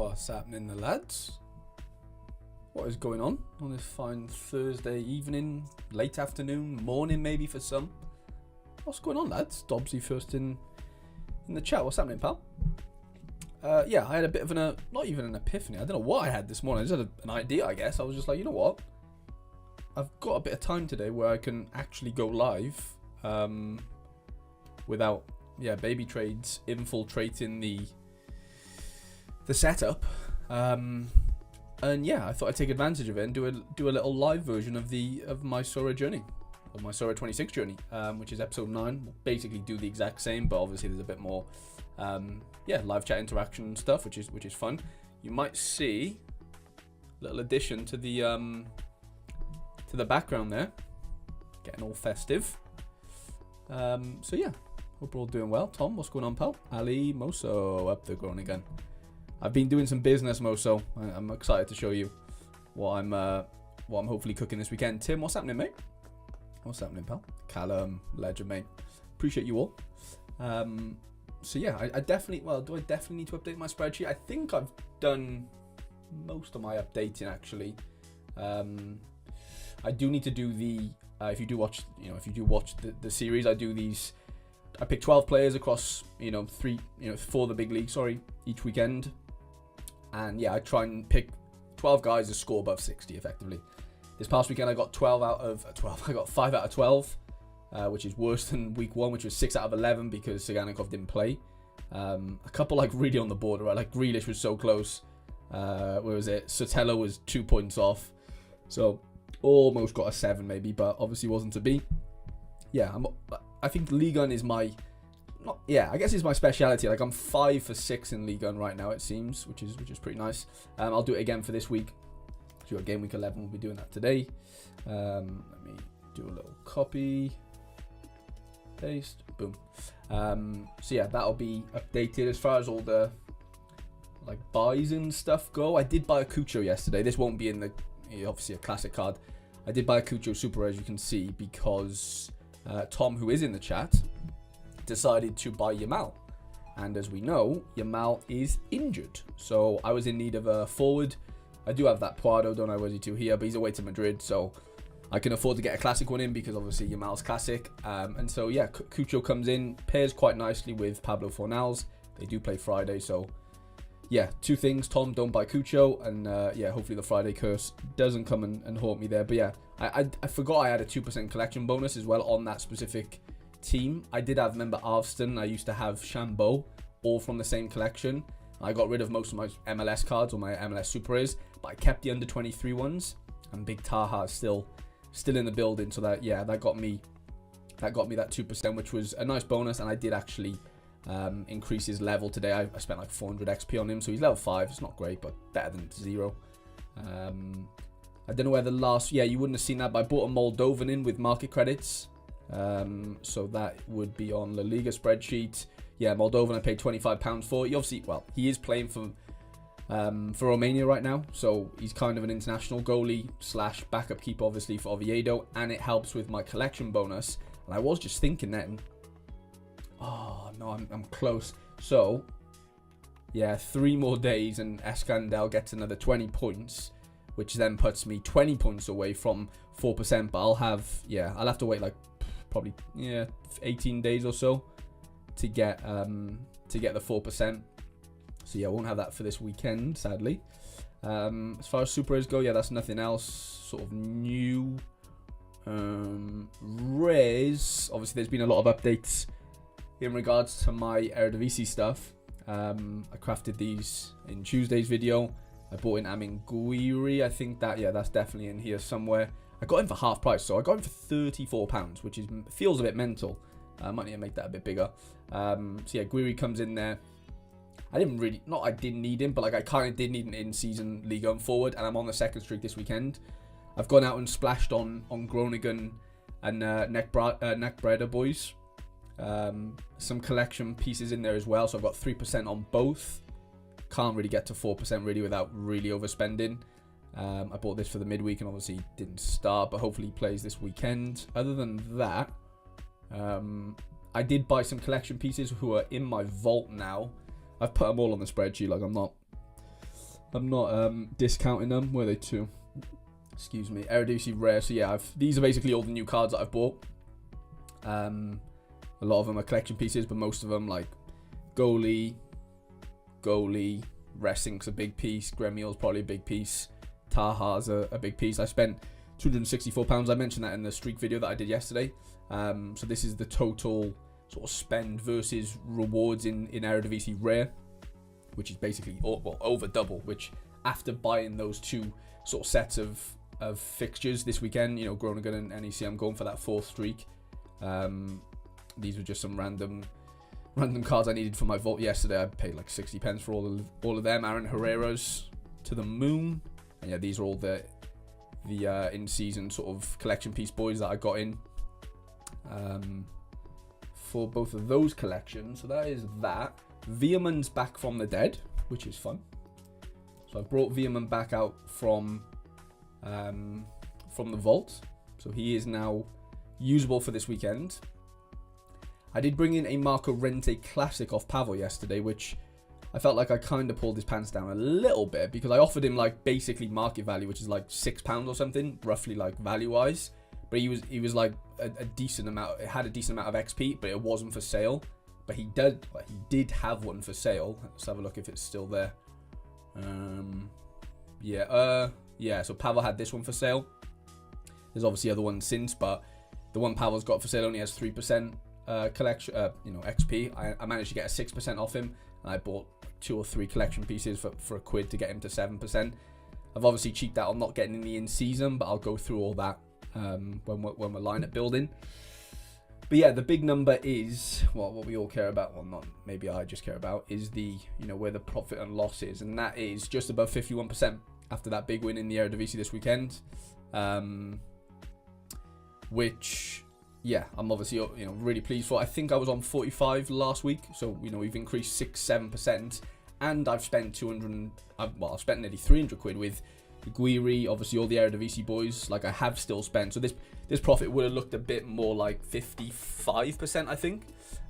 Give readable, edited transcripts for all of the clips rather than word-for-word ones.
What's happening, the lads? What is going on this fine Thursday evening, late afternoon, morning maybe for some? What's going on, lads? Dobbsy first in the chat. What's happening, pal? Yeah, I had a bit of not even an epiphany. I don't know what I had this morning. I just had an idea, I guess. I was just like, you know what? I've got a bit of time today where I can actually go live without, baby trades infiltrating the setup. And yeah, I thought I'd take advantage of it and do a little live version of my Sorare journey, or my Sorare 26 journey, which is episode 9. We'll basically do the exact same, but obviously there's a bit more live chat interaction and stuff, which is fun. You might see a little addition to the background there, getting all festive. So yeah, hope we're all doing well. Tom, what's going on, pal? Ali, Moso, up the grown again. I've been doing some business, Moso. I'm excited to show you what I'm hopefully cooking this weekend. Tim, what's happening, mate? What's happening, pal? Callum, legend, mate. Appreciate you all. So yeah, I definitely, do I definitely need to update my spreadsheet? I think I've done most of my updating, actually. I do need to do the, if you do watch the series, I do these, I pick 12 players across, 4 the big league, each weekend. And yeah, I try and pick 12 guys to score above 60 effectively. This past weekend I got 12 out of 12. I got 5 out of 12, which is worse than week 1, which was 6 out of 11 because Saganikov didn't play. A couple really on the border, right? Like Grealish was so close. Where was it? Sotelo was 2 points off. So almost got a 7 maybe, but obviously wasn't to be. Yeah, I think Ligue 1 is I guess it's my speciality. Like I'm 5 for 6 in Ligue 1 right now, it seems, which is pretty nice. I'll do it again for this week. So your game week 11, we'll be doing that today. Let me do a little copy, paste, boom. So yeah, that'll be updated as far as all the buys and stuff go. I did buy a Cucho yesterday. This won't be in the obviously a classic card. I did buy a Cucho Super, as you can see, because Tom, who is in the chat, decided to buy Yamal, and as we know, Yamal is injured, so I was in need of a forward. I do have that Puado, don't know where he's to here, but he's away to Madrid, so I can afford to get a classic one in because obviously Yamal's classic. And so yeah, Cucho comes in, pairs quite nicely with Pablo Fornals. They do play Friday, so yeah, 2 things. Tom, don't buy Cucho, and hopefully the Friday curse doesn't come and haunt me there. But yeah, I forgot I had a 2% collection bonus as well on that specific team. I did have, remember, Arvston. I used to have Chambeau, all from the same collection. I got rid of most of my MLS cards, or my MLS Super but I kept the under 23 ones, and Big Taha is still in the building. So that got me that 2%, which was a nice bonus. And I did actually increase his level today. I spent like 400 XP on him, so he's level 5. It's not great, but better than 0. I don't know where the last, you wouldn't have seen that, but I bought a Moldovan in with market credits. So that would be on La Liga spreadsheet. Yeah, Moldovan I paid £25 for. He obviously, he is playing for Romania right now, so he's kind of an international goalie / backup keeper, obviously, for Oviedo, and it helps with my collection bonus. And I was just thinking then, oh no, I'm close. So yeah, 3 more days and Escandel gets another 20 points, which then puts me 20 points away from 4%. But I'll have to wait probably 18 days or so to get the 4%. So yeah, I won't have that for this weekend, sadly. As far as Super go, that's nothing else sort of new. Res, obviously there's been a lot of updates in regards to my Eredivisie stuff. I crafted these in Tuesday's video. I bought in Amin Guiri. I think that's definitely in here somewhere. I got him for half price, so I got him for £34, which feels a bit mental. I might need to make that a bit bigger. So yeah, Guiri comes in there. I didn't need him, but I kind of did need an in-season league going forward, and I'm on the 2nd streak this weekend. I've gone out and splashed on Groningen and Neckbreder boys. Some collection pieces in there as well, so I've got 3% on both. Can't really get to 4% really without really overspending. I bought this for the midweek and obviously didn't start, but hopefully he plays this weekend. Other than that, I did buy some collection pieces who are in my vault now. I've put them all on the spreadsheet, I'm not I'm not discounting them. Were they 2? Excuse me. Eredivisie rare. So yeah, these are basically all the new cards that I've bought. A lot of them are collection pieces, but most of them like goalie, Ressing's a big piece, Gremiel's probably a big piece, Taha's a big piece. I spent £264. I mentioned that in the streak video that I did yesterday. So this is the total sort of spend versus rewards in Eredivisie rare, which is basically over double, which after buying those 2 sort of sets of fixtures this weekend, Groningen and NEC, I'm going for that 4th streak. These were just some random cards I needed for my vault yesterday. I paid like 60 pence for all of them. Aaron Herrera's to the moon. And yeah, these are all the in-season sort of collection piece boys that I got in for both of those collections. So that is that. Veerman's back from the dead, which is fun. So I brought Veerman back out from the vault. So he is now usable for this weekend. I did bring in a Marco Rente Classic off Pavel yesterday, which I felt like I kind of pulled his pants down a little bit because I offered him like basically market value, which is like £6 or something, roughly like value wise. But he was like a decent amount. It had a decent amount of XP, but it wasn't for sale. But he did have one for sale. Let's have a look if it's still there. Yeah. So Pavel had this one for sale. There's obviously other ones since, but the one Pavel's got for sale only has 3% collection, XP. I managed to get a 6% off him, and I bought 2 or 3 collection pieces for £1 to get him to 7%. I've obviously cheaped out on not getting in the in-season, but I'll go through all that when we're lineup building. But yeah, the big number is what we all care about. Well, not maybe I just care about is the where the profit and loss is, and that is just above 51% after that big win in the Eredivisie this weekend. Which, yeah, I'm obviously really pleased for. I think I was on 45 last week, so we've increased 6-7%, and I've spent I've spent nearly £300 with Guiri, obviously all the Eredivisie boys. Like I have still spent, so this profit would have looked a bit more like 55%, I think.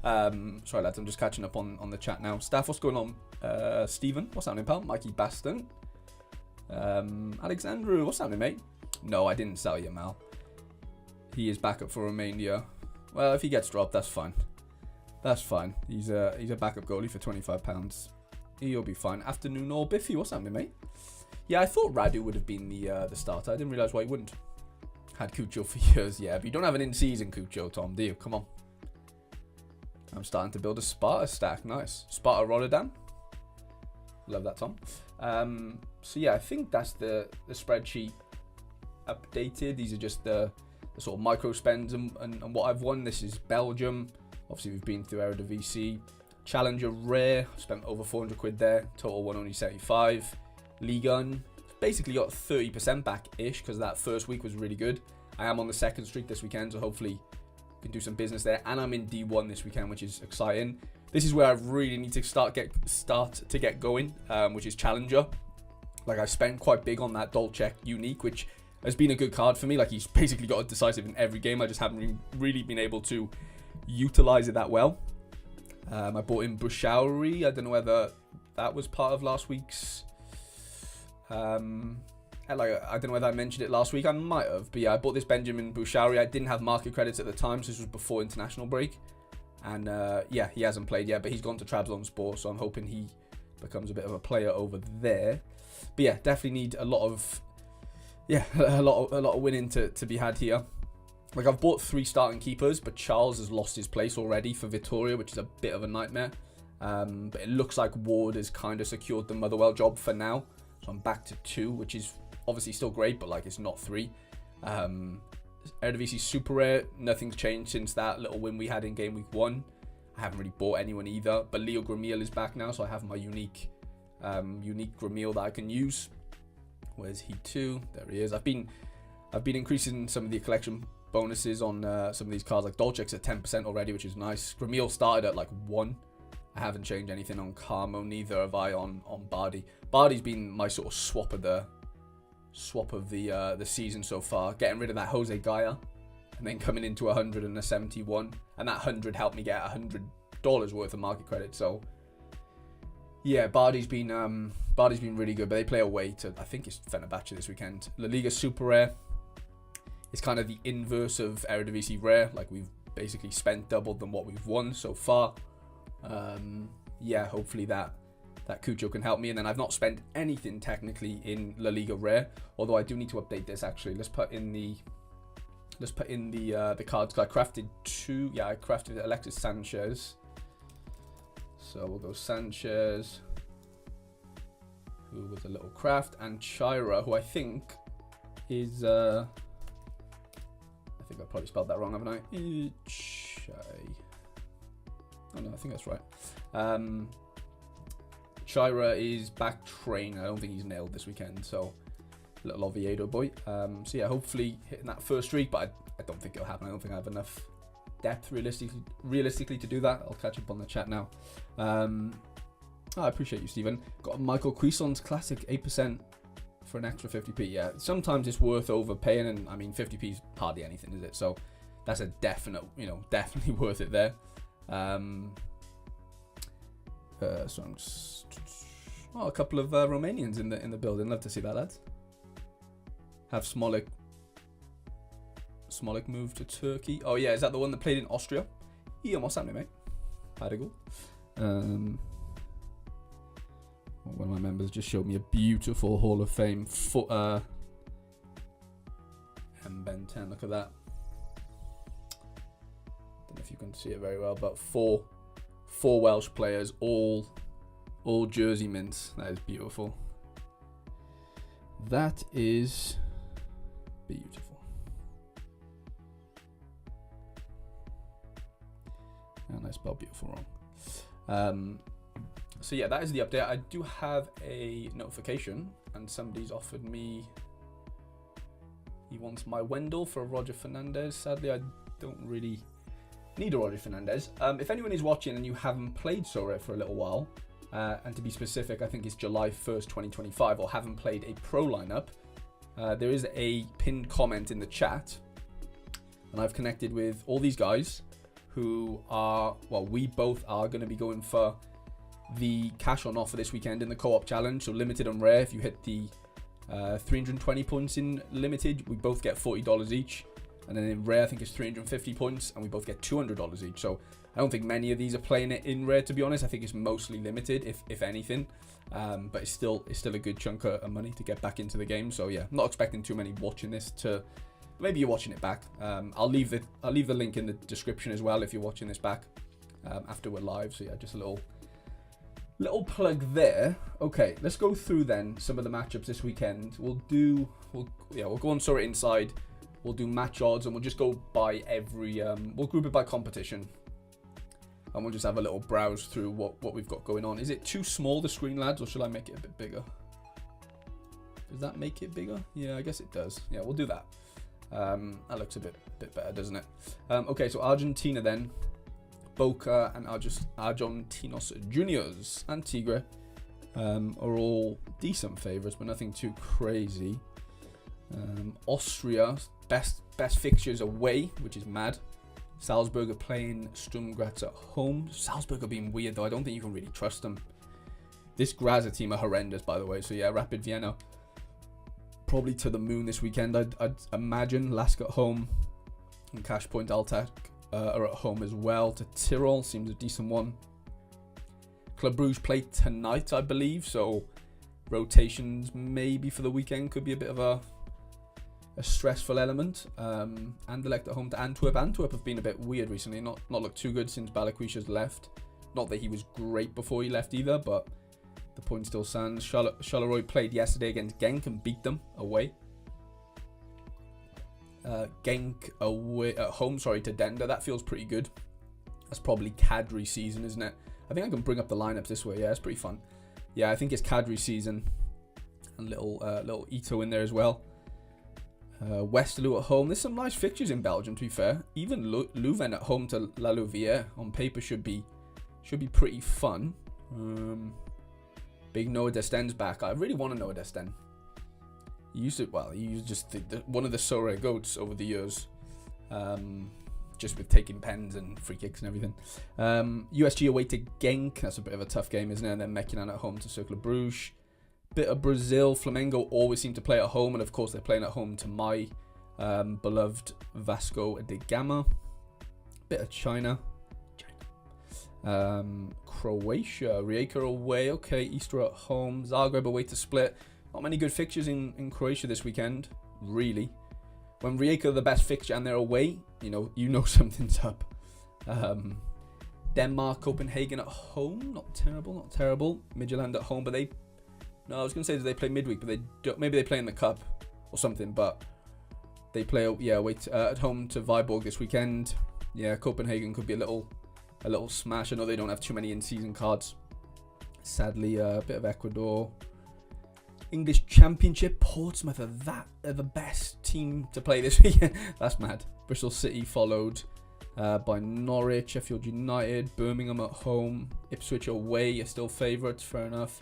Sorry lads, I'm just catching up on the chat now. Staff, what's going on? Stephen, what's happening, pal? Mikey Baston. Alexandru, what's happening, mate? No, I didn't sell you, Mal. He is backup for Romania. Well, if he gets dropped, that's fine. That's fine. He's a backup goalie for £25. He'll be fine. Afternoon or Biffy, what's happening, mate? Yeah, I thought Radu would have been the starter. I didn't realise why he wouldn't. Had Cucho for years, yeah. But you don't have an in-season Cucho, Tom, do you? Come on. I'm starting to build a Sparta stack. Nice. Sparta Rotterdam. Love that, Tom. So yeah, I think that's the spreadsheet updated. These are just the sort of micro spends and what I've won. This is Belgium. Obviously, we've been through Eredivisie. Challenger Rare. Spent over £400 there. Total won only 75. Ligue 1. Basically got 30% back-ish because that first week was really good. I am on the 2nd streak this weekend, so hopefully can do some business there. And I'm in D1 this weekend, which is exciting. This is where I really need to start to get going, which is Challenger. Like I spent quite big on that Dolcek Unique, which has been a good card for me. Like he's basically got a decisive in every game. I just haven't really been able to utilize it that well. I bought in Bouchouri. I don't know whether that was part of last week's. I don't know whether I mentioned it last week. I might have, but yeah, I bought this Benjamin Bouchouri. I didn't have market credits at the time, so this was before international break. And yeah, he hasn't played yet, but he's gone to Trabzonspor, so I'm hoping he becomes a bit of a player over there. But yeah, definitely need a lot of winning to be had here. Like I've bought 3 starting keepers, but Charles has lost his place already for Vittoria, which is a bit of a nightmare. But it looks like Ward has kind of secured the Motherwell job for now. So I'm back to 2, which is obviously still great, but like it's not 3. Eredivisie Super Rare, nothing's changed since that little win we had in game week 1. I haven't really bought anyone either, but Leo Gremiel is back now, so I have my unique Gremiel that I can use. Where's he to? There he is. I've been increasing some of the collection bonuses on some of these cards, like Dolcek's at 10% already, which is nice. Gremiel started at like 1. I haven't changed anything on Carmo, neither have I on Bardi. Bardi's been my sort of swap of the season so far, getting rid of that Jose Gaia and then coming into 100 and a 71, and that 100 helped me get $100 worth of market credit. So Yeah, Bardi's been really good, but they play away to, I think it's Fenerbahce this weekend. La Liga Super Rare is kind of the inverse of Eredivisie Rare. Like, we've basically spent double than what we've won so far. Yeah, hopefully that Cucho can help me. And then I've not spent anything technically in La Liga Rare, although I do need to update this actually. Let's put in the cards. I crafted two. Yeah, I crafted Alexis Sanchez. So we'll go Sanchez, who was a little craft, and Chira, who I think is I think I probably spelled that wrong, haven't I? Oh no, I think that's right. Chira is back training. I don't think he's nailed this weekend, so little Oviedo boy. So yeah, hopefully hitting that first streak, but I don't think it'll happen. I don't think I have enough depth realistically to do that. I'll catch up on the chat now. I appreciate you, Stephen. Got a Michael Cuison's classic 8% for an extra 50p. Yeah, sometimes it's worth overpaying, and I mean 50p is hardly anything, is it? So that's a definite, definitely worth it there. So I'm just a couple of Romanians in the building. Love to see that, lads. Have Smolik moved to Turkey. Oh yeah, is that the one that played in Austria? Yeah, what's happening, mate? How'd it go? One of my members just showed me a beautiful Hall of Fame foot. And Ben 10, look at that. Don't know if you can see it very well, but four Welsh players, all jersey mints. That is beautiful. That is beautiful. And I spelled beautiful wrong. So yeah, that is the update. I do have a notification, and somebody's offered me. He wants my Wendell for Roger Fernandez. Sadly, I don't really need a Roger Fernandez. If anyone is watching and you haven't played Sorare for a little while, and to be specific, I think it's July 1st, 2025, or haven't played a pro lineup, there is a pinned comment in the chat, and I've connected with all these guys who are, well, we both are going to be going for the cash on offer this weekend in the co-op challenge. So limited and rare, if you hit the 320 points in limited, we both get $40 each, and then in rare I think it's 350 points and we both get $200 each. So I don't think many of these are playing it in rare, to be honest. I think it's mostly limited, if anything, but it's still a good chunk of money to get back into the game. So yeah, I'm not expecting too many watching this to. Maybe you're watching it back. I'll leave the link in the description as well if you're watching this back after we're live. So yeah, just a little plug there. Okay, let's go through then some of the matchups this weekend. We'll go on Sorare Inside. We'll do match odds, and we'll just go by every. We'll group it by competition, and we'll just have a little browse through what we've got going on. Is it too small, the screen, lads, or should I make it a bit bigger? Does that make it bigger? Yeah, I guess it does. Yeah, we'll do that. That looks a bit better, doesn't it? Okay, so Argentina then. Boca and Argentinos Juniors and Tigre are all decent favourites, but nothing too crazy. Austria, best fixtures away, which is mad. Salzburg are playing Sturm Graz at home. Salzburg are being weird though. I don't think you can really trust them. This Grazer team are horrendous, by the way. So yeah, Rapid Vienna probably to the moon this weekend. I'd imagine. Lask at home and Cash Point Altac are at home as well. To Tyrol seems a decent one. Club Brugge play tonight, I believe. So rotations maybe for the weekend could be a bit of a stressful element. Anderlecht at home to Antwerp. Antwerp have been a bit weird recently. Not looked too good since Balikwisha's left. Not that he was great before he left either, but the point still stands. Charleroi played yesterday against Genk and beat them away. Genk away at home, to Denda. That feels pretty good. That's probably Kadri season, isn't it? I think I can bring up the lineups this way. Yeah, it's pretty fun. Yeah, I think it's Kadri season. And little Ito in there as well. Westerlo at home. There's some nice fixtures in Belgium, to be fair. Even Leuven at home to La Louvière on paper should be pretty fun. Big Noah Desten's back. I really want to Noah Desten. He used just one of the Sorare goats over the years. just with taking pens and free kicks and everything. USG away to Genk. That's a bit of a tough game, isn't it? And then Mekinen at home to Cercle Bruges. Bit of Brazil. Flamengo always seem to play at home, and of course they're playing at home to my beloved Vasco da Gama. Bit of China. Croatia. Rijeka away. Okay, Easter at home. Zagreb away to Split. Not many good fixtures in Croatia this weekend, really. When Rijeka are the best fixture and they're away, you know something's up. Denmark, Copenhagen at home. Not terrible. Midtjylland at home, but I was going to say that they play midweek, but they don't. Maybe they play in the cup or something, but they play away at home to Viborg this weekend. Yeah, Copenhagen could be a little smash. I know they don't have too many in-season cards. Sadly, a bit of Ecuador. English Championship, Portsmouth are the best team to play this weekend. That's mad. Bristol City followed by Norwich, Sheffield United, Birmingham at home, Ipswich away are still favourites, fair enough.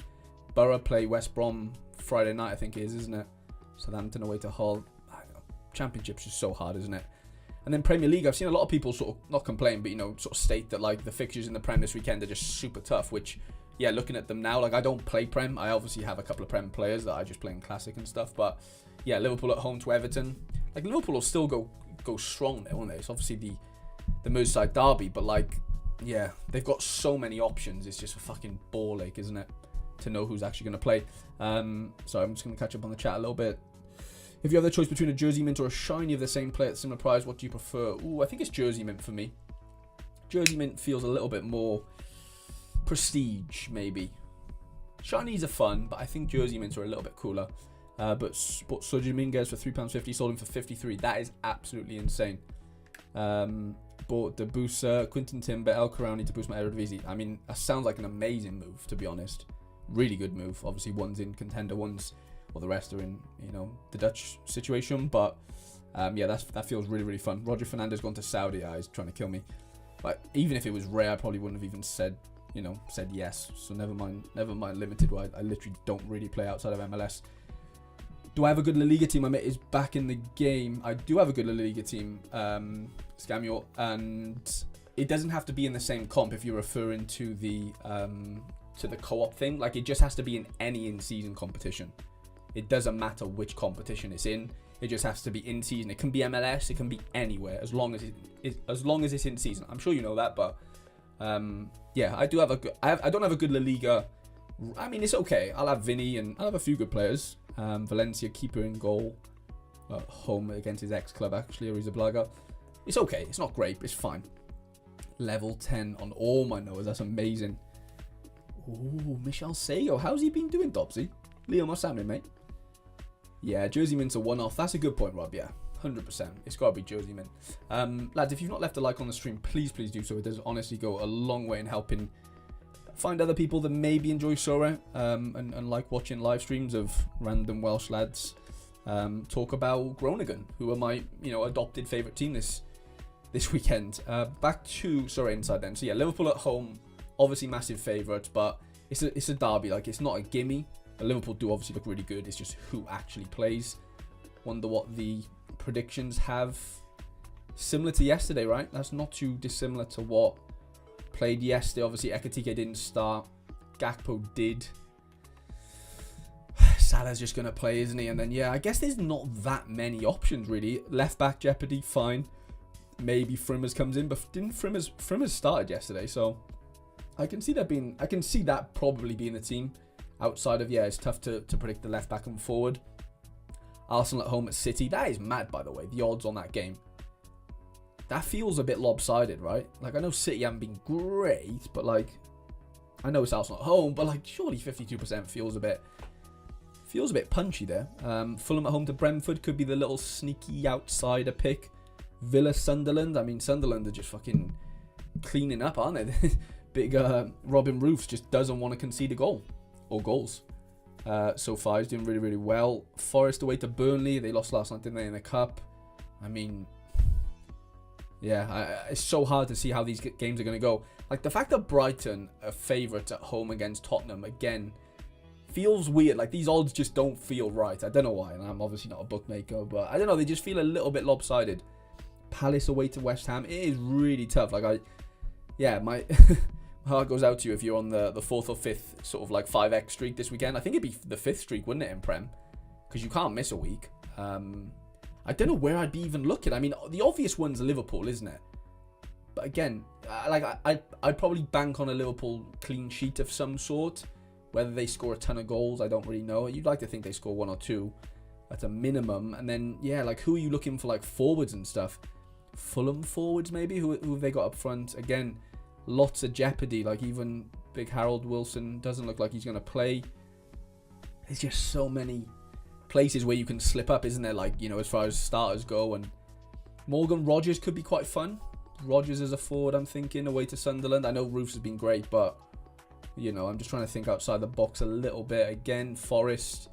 Borough play West Brom Friday night, I think it is, isn't it? Southampton away to Hull. I know. Championship's just so hard, isn't it? And then Premier League, I've seen a lot of people sort of, not complain, but sort of state that like the fixtures in the Prem this weekend are just super tough, which, yeah, looking at them now, like I don't play Prem. I obviously have a couple of Prem players that I just play in Classic and stuff, but yeah, Liverpool at home to Everton. Like Liverpool will still go strong there, won't they? It's obviously the Merseyside derby, but like, yeah, they've got so many options. It's just a fucking ball ache, isn't it? To know who's actually going to play. So I'm just going to catch up on the chat a little bit. If you have the choice between a jersey mint or a shiny of the same player at similar price, what do you prefer? Ooh, I think it's jersey mint for me. Jersey mint feels a little bit more prestige, maybe. Shinies are fun, but I think jersey mints are a little bit cooler. But Sergio Dominguez for £3.50, sold him for 53. That is absolutely insane. Bought Debusa, Quinton Timber, El Karani to boost my Eredivisie. I mean, that sounds like an amazing move, to be honest. Really good move. Obviously, one's in contender, the rest are in, the Dutch situation. But yeah, that feels really, really fun. Roger Fernandez gone to Saudi. He's trying to kill me. But even if it was rare, I probably wouldn't have even said yes. So never mind limited. Where I literally don't really play outside of MLS. Do I have a good La Liga team? My mate is back in the game. I do have a good La Liga team, Scamio, and it doesn't have to be in the same comp if you're referring to the co-op thing. Like, it just has to be in any in-season competition. It doesn't matter which competition it's in. It just has to be in season. It can be MLS. It can be anywhere as long as it's in season. I'm sure you know that, but yeah, I do have I don't have a good La Liga. I mean, it's okay. I'll have Vinny and I'll have a few good players. Valencia keeper in goal, home against his ex-club actually, Arrizabalaga. It's okay. It's not great, but it's fine. Level 10 on all my knowers. That's amazing. Ooh, Michel Sego. How's he been doing, Dobsy? Leo Mossami, mate. Yeah, Jersey Mint's a one-off. That's a good point, Rob. Yeah, 100%. It's got to be Jersey Mint. Lads, if you've not left a like on the stream, please do so. It does honestly go a long way in helping find other people that maybe enjoy Sorare and like watching live streams of random Welsh lads talk about Groningen, who are my adopted favourite team this weekend. Back to Sorare Inside then. So yeah, Liverpool at home, obviously massive favourites, but it's a derby. Like, it's not a gimme. Liverpool do obviously look really good. It's just who actually plays. Wonder what the predictions have. Similar to yesterday, right? That's not too dissimilar to what played yesterday. Obviously, Ekitike didn't start. Gakpo did. Salah's just going to play, isn't he? And then, yeah, I guess there's not that many options, really. Left back, Jeopardy, fine. Maybe Frimmers comes in, but didn't Frimmers started yesterday? So I can see that probably being the team. Outside of, yeah, it's tough to predict the left back and forward. Arsenal at home at City. That is mad, by the way, the odds on that game. That feels a bit lopsided, right? Like, I know City haven't been great, but like, I know it's Arsenal at home, but like, surely 52% feels a bit punchy there. Fulham at home to Brentford could be the little sneaky outsider pick. Villa Sunderland. I mean, Sunderland are just fucking cleaning up, aren't they? Big Robin Roofs just doesn't want to concede a goal. Or goals. So far, he's doing really, really well. Forest away to Burnley. They lost last night, didn't they, in the Cup? I mean, yeah, it's so hard to see how these games are going to go. Like, the fact that Brighton are favourites at home against Tottenham, again, feels weird. Like, these odds just don't feel right. I don't know why, and I'm obviously not a bookmaker, but I don't know, they just feel a little bit lopsided. Palace away to West Ham. It is really tough. Like my my heart goes out to you if you're on the 4th or 5th sort of like 5x streak this weekend. I think it'd be the 5th streak, wouldn't it, in Prem? Because you can't miss a week. I don't know where I'd be even looking. I mean, the obvious one's Liverpool, isn't it? But again, I'd probably bank on a Liverpool clean sheet of some sort. Whether they score a ton of goals, I don't really know. You'd like to think they score 1 or 2 at a minimum. And then, yeah, like, who are you looking for, like, forwards and stuff? Fulham forwards, maybe? Who have they got up front? Again, lots of jeopardy. Like, even big Harold Wilson doesn't look like he's going to play. There's just so many places where you can slip up, isn't there? Like, you know, as far as starters go. And Morgan Rogers could be quite fun. Rogers as a forward, I'm thinking, away to Sunderland. I know Roofs has been great, but, you know, I'm just trying to think outside the box a little bit. Again, Forest,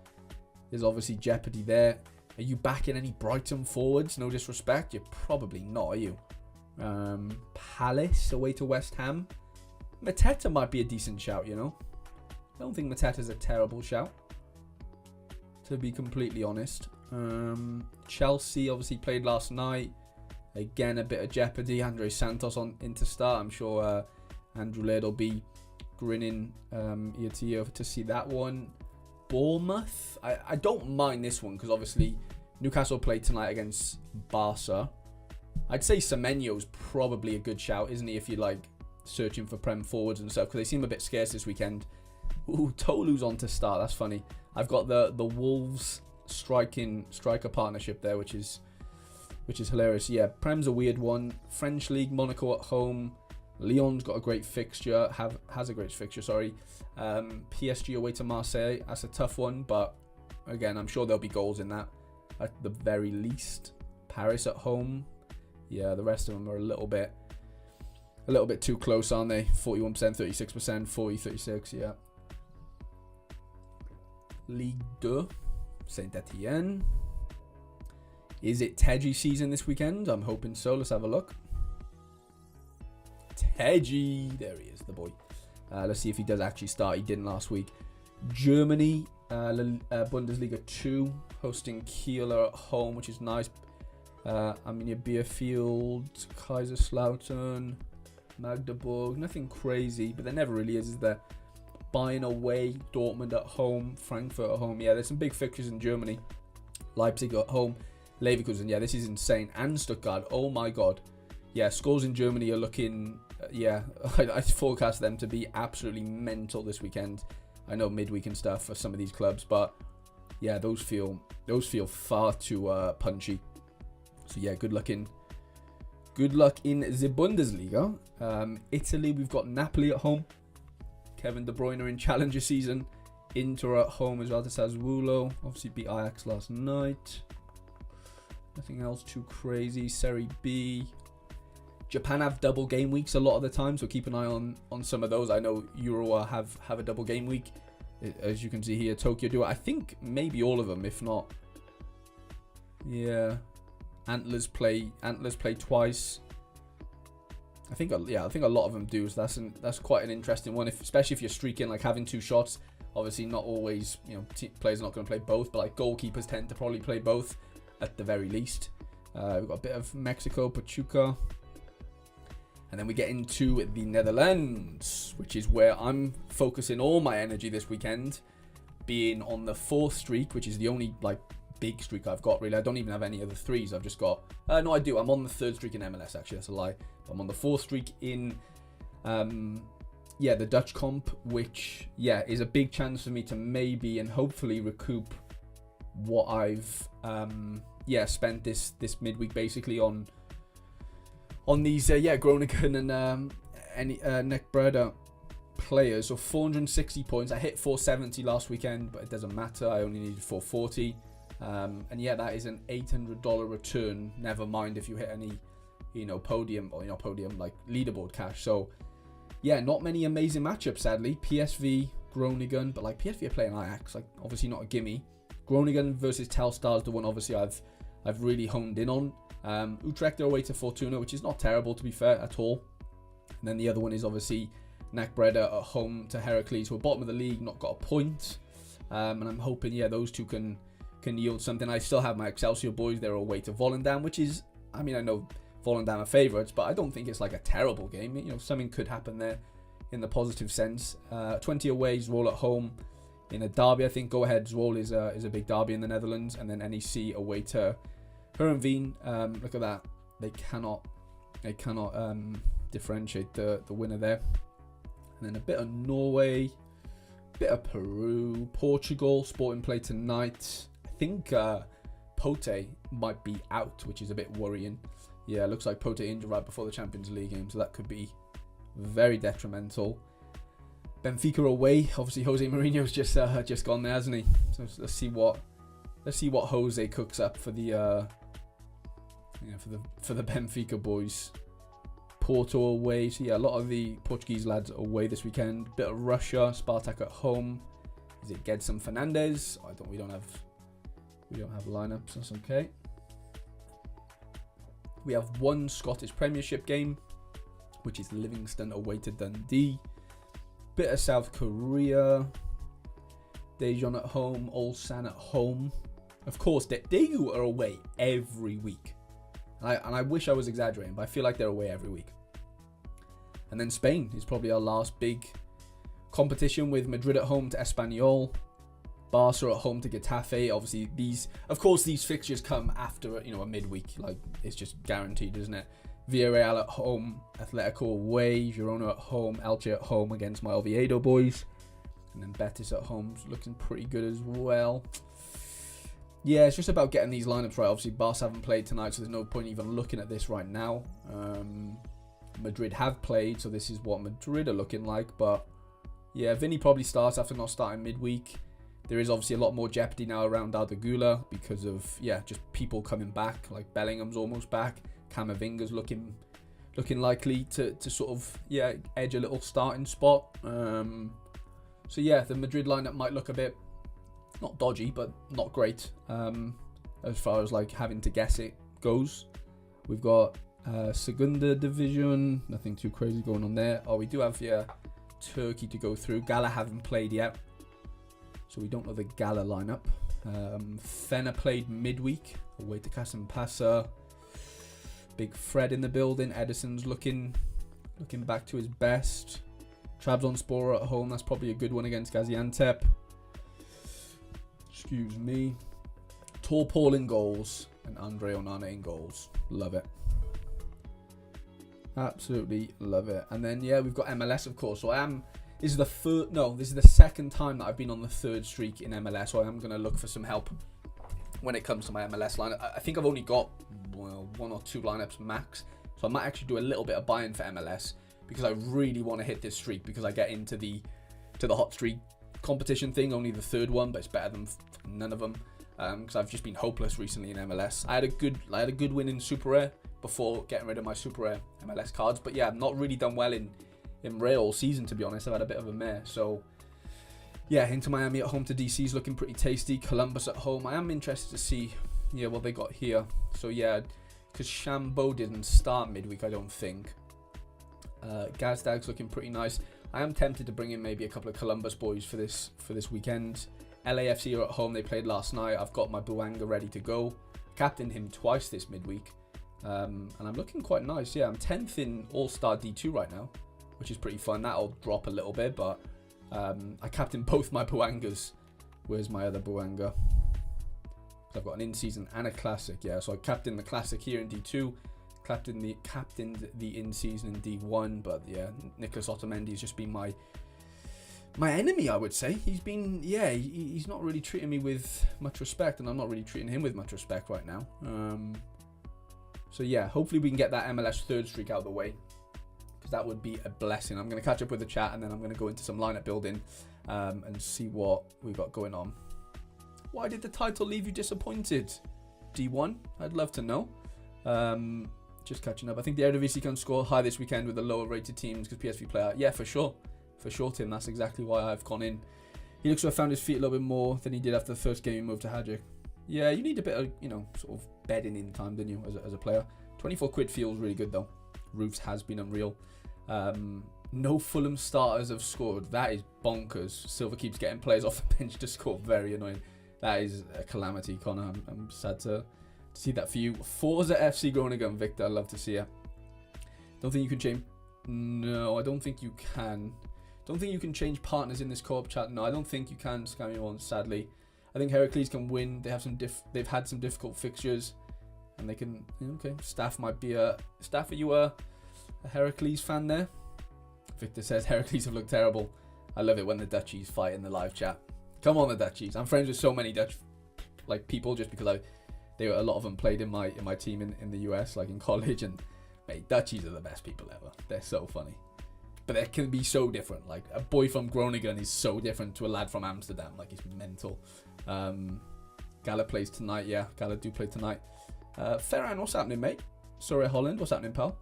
there's obviously jeopardy there. Are you backing any Brighton forwards? No disrespect. You're probably not, are you? Palace away to West Ham. Mateta might be a decent shout, you know. I don't think Mateta's a terrible shout, to be completely honest. Chelsea obviously played last night. Again, a bit of jeopardy. Andre Santos into start. I'm sure Andrew Laird will be grinning ear to ear to see that one. Bournemouth. I don't mind this one because obviously Newcastle played tonight against Barca. I'd say Semenyo's probably a good shout, isn't he, if you're like searching for Prem forwards and stuff, because they seem a bit scarce this weekend. Ooh, Tolu's on to start. That's funny. I've got the Wolves striker partnership there, which is hilarious. Yeah, Prem's a weird one. French League, Monaco at home. Lyon's got a great fixture. Has a great fixture, sorry. PSG away to Marseille. That's a tough one, but again, I'm sure there'll be goals in that at the very least. Paris at home. Yeah, the rest of them are a little bit too close, aren't they? 41%, 36%, 40, 36, yeah. Ligue 2, Saint Etienne. Is it Teji season this weekend? I'm hoping so. Let's have a look. Teji. There he is, the boy. Let's see if he does actually start. He didn't last week. Germany, Bundesliga 2, hosting Kiel at home, which is nice. Arminia Bielefeld, Kaiserslautern, Magdeburg. Nothing crazy, but there never really is there? Bayern away, Dortmund at home, Frankfurt at home. Yeah, there's some big fixtures in Germany. Leipzig at home. Leverkusen, yeah, this is insane. And Stuttgart, oh my god. Yeah, scores in Germany are looking, I forecast them to be absolutely mental this weekend. I know midweek and stuff for some of these clubs, but yeah, those feel far too punchy. So yeah, good luck in the Bundesliga. Italy, we've got Napoli at home. Kevin De Bruyne in Challenger season. Inter at home as well to Sassuolo. Obviously beat Ajax last night. Nothing else too crazy. Serie B. Japan have double game weeks a lot of the time, so keep an eye on some of those. I know Euro have a double game week. As you can see here, Tokyo do it. I think maybe all of them, if not. Yeah. Antlers play twice. I think a lot of them do. So that's quite an interesting one, especially if you're streaking, like having 2 shots. Obviously, not always, players are not going to play both, but like goalkeepers tend to probably play both at the very least. We've got a bit of Mexico, Pachuca. And then we get into the Netherlands, which is where I'm focusing all my energy this weekend, being on the 4th streak, which is the only like big streak I've got, really. I don't even have any other 3s. I've just got... no, I do. I'm on the 3rd streak in MLS, actually. That's a lie. I'm on the 4th streak in... the Dutch comp, which, is a big chance for me to maybe and hopefully recoup what I've, spent this midweek basically on these, Groningen and Nekbreda players. So 460 points. I hit 470 last weekend, but it doesn't matter. I only needed 440. That is an $800 return. Never mind if you hit any, podium or podium like leaderboard cash. So yeah, not many amazing matchups sadly. PSV, Groningen, but like PSV are playing Ajax, like obviously not a gimme. Groningen versus Telstar is the one obviously I've really honed in on. Utrecht are away to Fortuna, which is not terrible to be fair at all. And then the other one is obviously Nakbreda at home to Heracles, who are bottom of the league, not got a point. And I'm hoping those two can yield something. I still have my Excelsior boys. They're away to Volendam, which is, I know fallen down a favourites, but I don't think it's like a terrible game. You know, something could happen there in the positive sense. 20 away, Zwolle at home in a derby. I think Go Ahead Zwolle is a big derby in the Netherlands, and then NEC away to Heerenveen. Look at that. They cannot differentiate the winner there. And then a bit of Norway, bit of Peru, Portugal, Sporting play tonight. I think Pote might be out, which is a bit worrying. Yeah, looks like Pote injured right before the Champions League game, so that could be very detrimental. Benfica away. Obviously, Jose Mourinho's just gone there, hasn't he? So let's see what Jose cooks up for the for the Benfica boys. Porto away. So yeah, a lot of the Portuguese lads away this weekend. Bit of Russia. Spartak at home. Is it Gedson Fernandez? We don't have lineups. That's okay. We have one Scottish Premiership game, which is Livingston away to Dundee. Bit of South Korea. Daejeon at home. Ulsan at home. Of course, Daegu are away every week. And I wish I was exaggerating, but I feel like they're away every week. And then Spain is probably our last big competition, with Madrid at home to Espanyol. Barca at home to Getafe. Obviously, these fixtures come after a midweek. Like, it's just guaranteed, isn't it? Villarreal at home, Atletico away, Girona at home, Elche at home against my Oviedo boys. And then Betis at home, looking pretty good as well. Yeah, it's just about getting these lineups right. Obviously, Barca haven't played tonight, so there's no point even looking at this right now. Madrid have played, so this is what Madrid are looking like. But yeah, Vinny probably starts after not starting midweek. There is obviously a lot more jeopardy now around Arda Güler because of, just people coming back. Like Bellingham's almost back. Camavinga's looking likely to sort of, edge a little starting spot. So yeah, the Madrid lineup might look a bit, not dodgy, but not great as far as like having to guess it goes. We've got Segunda Division, nothing too crazy going on there. Oh, we do have Turkey to go through. Gala haven't played yet, so we don't know the Gala lineup. Fener played midweek away to Kasımpaşa. Big Fred in the building. Edison's looking back to his best. Trabzonspor at home, that's probably a good one against Gaziantep. Excuse me. Tor Paul in goals and Andre Onana in goals. Love it. Absolutely love it. And then we've got MLS, of course. So this is the second time that I've been on the third streak in MLS. So I am going to look for some help when it comes to my MLS lineup. I think I've only got one or two lineups max. So I might actually do a little bit of buying for MLS because I really want to hit this streak, because I get into the hot streak competition thing, only the third one, but it's better than none of them, because I've just been hopeless recently in MLS. I had a good win in Super Rare before getting rid of my Super Rare MLS cards, but I've not really done well in Rare all season, to be honest. I've had a bit of a mare. So Inter Miami at home to DC is looking pretty tasty. Columbus at home, I am interested to see what they got here. So because Shambo didn't start midweek, I don't think. Gazdag's looking pretty nice. I am tempted to bring in maybe a couple of Columbus boys for this weekend. LAFC are at home. They played last night. I've got my Buanga ready to go. Captained him twice this midweek. And I'm looking quite nice. I'm 10th in All-Star D2 right now, which is pretty fun. That'll drop a little bit, but I captained both my Buangas. Where's my other Buanga? I've got an in-season and a classic. So I captained the classic here in D2. Captained the in-season in D1, but Nicholas Otamendi has just been my enemy, I would say. He's been, he's not really treating me with much respect, and I'm not really treating him with much respect right now. So hopefully we can get that MLS third streak out of the way, because that would be a blessing. I'm going to catch up with the chat, and then I'm going to go into some lineup building and see what we've got going on. Why did the title leave you disappointed? D1? I'd love to know. Just catching up. I think the Eredivisie can score high this weekend with the lower rated teams because PSV play out. Yeah, for sure. For sure, Tim. That's exactly why I've gone in. He looks to have found his feet a little bit more than he did after the first game he moved to Hajduk. Yeah, you need a bit of, sort of bedding in time, don't you, as a player. 24 quid feels really good, though. Roofs has been unreal. No Fulham starters have scored. That is bonkers. Silva keeps getting players off the bench to score. Very annoying. That is a calamity, Connor. I'm sad to See that for you. Forza FC Groningen, Victor. I'd love to see it. Don't think you can change. No, I don't think you can. Don't think you can change partners in this co-op chat. No, I don't think you can. Scammy one, sadly. I think Heracles can win. They have some they've had some difficult fixtures, and they can. Okay, Staff might be a. Staff, are you a Heracles fan there? Victor says Heracles have looked terrible. I love it when the Dutchies fight in the live chat. Come on, the Dutchies. I'm friends with so many Dutch people just because a lot of them played in my team in the US, like in college, and mate, Dutchies are the best people ever. They're so funny. But they can be so different. Like, a boy from Groningen is so different to a lad from Amsterdam. Like, he's mental. Gala plays tonight. Yeah, Gala do play tonight. Ferran, what's happening, mate? Sorare Holland, what's happening, pal?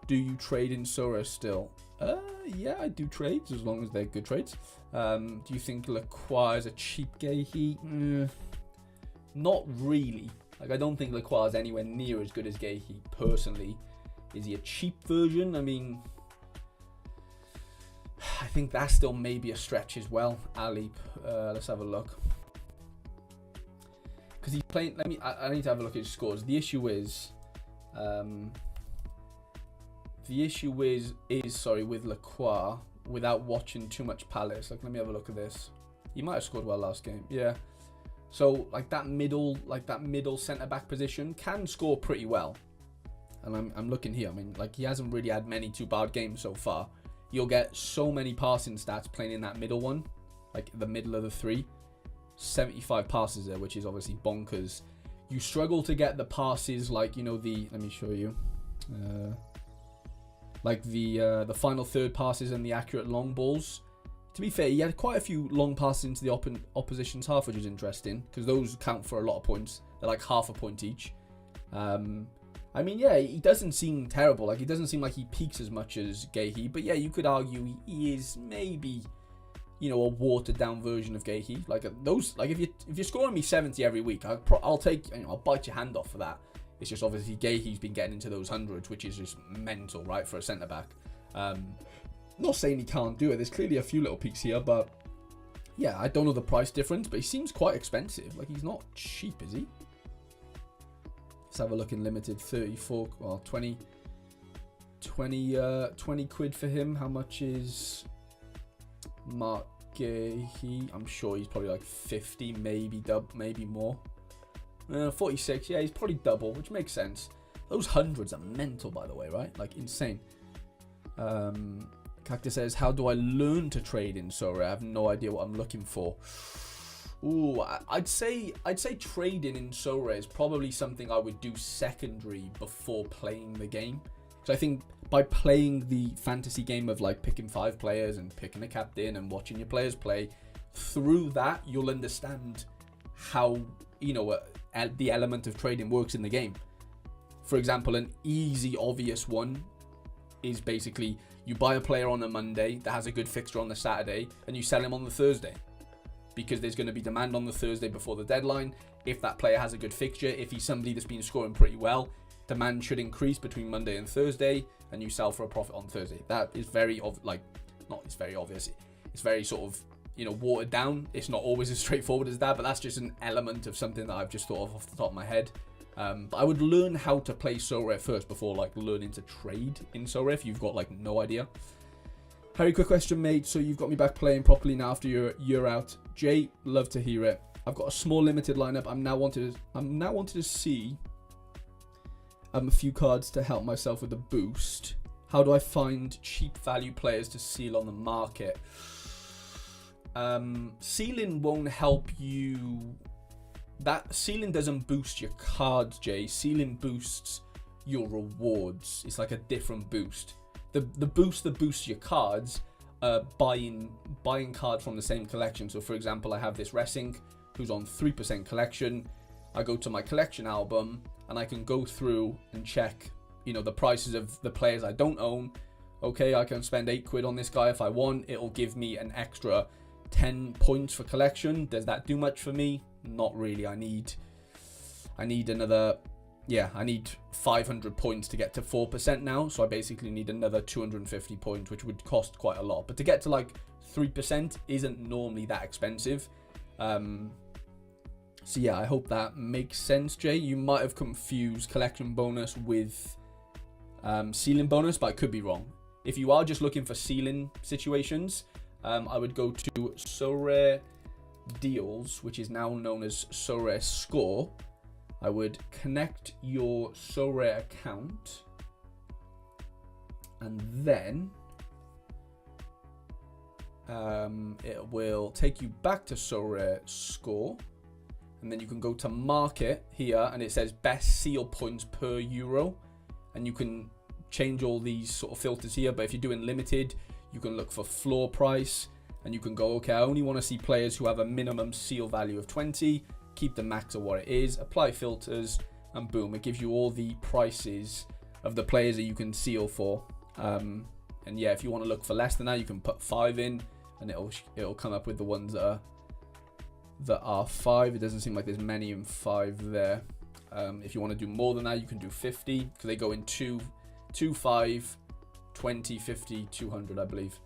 Do you trade in Sorare still? Yeah, I do trades, as long as they're good trades. Do you think Lacroix is a cheap Gehi? Not really. Like, I don't think Lacroix is anywhere near as good as Gehi, personally. Is he a cheap version? I mean, I think that's still maybe a stretch as well. Ali, let's have a look. Because he's playing. I need to have a look at his scores. The issue is with Lacroix, without watching too much Palace. Like, let me have a look at this. He might have scored well last game. Yeah. So like that middle centre back position can score pretty well. And I'm looking here. I mean, like, he hasn't really had many too bad games so far. You'll get so many passing stats playing in that middle one, like the middle of the three. 75 passes there, which is obviously bonkers. You struggle to get the passes like, you know, let me show you. Like the final third passes and the accurate long balls. To be fair, he had quite a few long passes into the opposition's half, which is interesting, because those count for a lot of points. They're like half a point each. I mean, yeah, he doesn't seem terrible. Like, he doesn't seem like he peaks as much as Gehi. But yeah, you could argue he is maybe, you know, a watered down version of Gehi. Like, if you're scoring me 70 every week, I'll take, you know, I'll bite your hand off for that. It's just obviously Gehi's been getting into those hundreds, which is just mental, right, for a centre back. Not saying he can't do it. There's clearly a few little peaks here, but yeah, I don't know the price difference, but he seems quite expensive. Like, he's not cheap, is he? Let's have a look in limited. 34, well, 20 quid for him. How much is Mark Gehi? I'm sure he's probably like 50, maybe more. 46, yeah, he's probably double, which makes sense. Those hundreds are mental, by the way, right? Like, insane. Cactus says, how do I learn to trade in Sorare? I have no idea what I'm looking for. Ooh, I'd say trading in Sorare is probably something I would do secondary before playing the game. So I think by playing the fantasy game of like picking 5 players and picking a captain and watching your players play, through that you'll understand how, you know, the element of trading works in the game. For example, an easy, obvious one is basically you buy a player on a Monday that has a good fixture on the Saturday and you sell him on the Thursday, because there's going to be demand on the Thursday before the deadline. If that player has a good fixture, if he's somebody that's been scoring pretty well, demand should increase between Monday and Thursday, and you sell for a profit on Thursday. That is very it's very obvious. It's very sort of, you know, watered down. It's not always as straightforward as that, but that's just an element of something that I've just thought of off the top of my head. But I would learn how to play Sorare first before like learning to trade in Sorare if you've got like no idea. Harry, quick question, mate. So you've got me back playing properly now after you're out. Jay, love to hear it. I've got a small limited lineup. I'm now wanted to see a few cards to help myself with the boost. How do I find cheap value players to seal on the market? Sealing won't help you. That sealing doesn't boost your cards, Jay. Sealing boosts your rewards. It's like a different boost. The boost that boosts your cards, buying cards from the same collection. So for example, I have this Ressing who's on 3% collection. I go to my collection album and I can go through and check, you know, the prices of the players I don't own. Okay, I can spend 8 quid on this guy if I want. It'll give me an extra 10 points for collection. Does that do much for me? Not really. I need another, I need 500 points to get to 4% now. So I basically need another 250 points, which would cost quite a lot. But to get to like 3% isn't normally that expensive. So yeah, I hope that makes sense, Jay. You might have confused collection bonus with ceiling bonus, but I could be wrong. If you are just looking for ceiling situations, I would go to Sorare Deals, which is now known as Sorare Score. I would connect your Sorare account, and then it will take you back to Sorare Score, and then you can go to Market here, and it says best seal points per euro, and you can change all these sort of filters here. But if you're doing limited, you can look for floor price, and you can go, okay, I only want to see players who have a minimum seal value of 20, keep the max of what it is, apply filters, and boom, it gives you all the prices of the players that you can seal for. And yeah, if you want to look for less than that, you can put 5 in, and it'll come up with the ones that are 5. It doesn't seem like there's many in 5 there. If you want to do more than that, you can do 50, because they go in 2, 5, 20, 50, 200, I believe.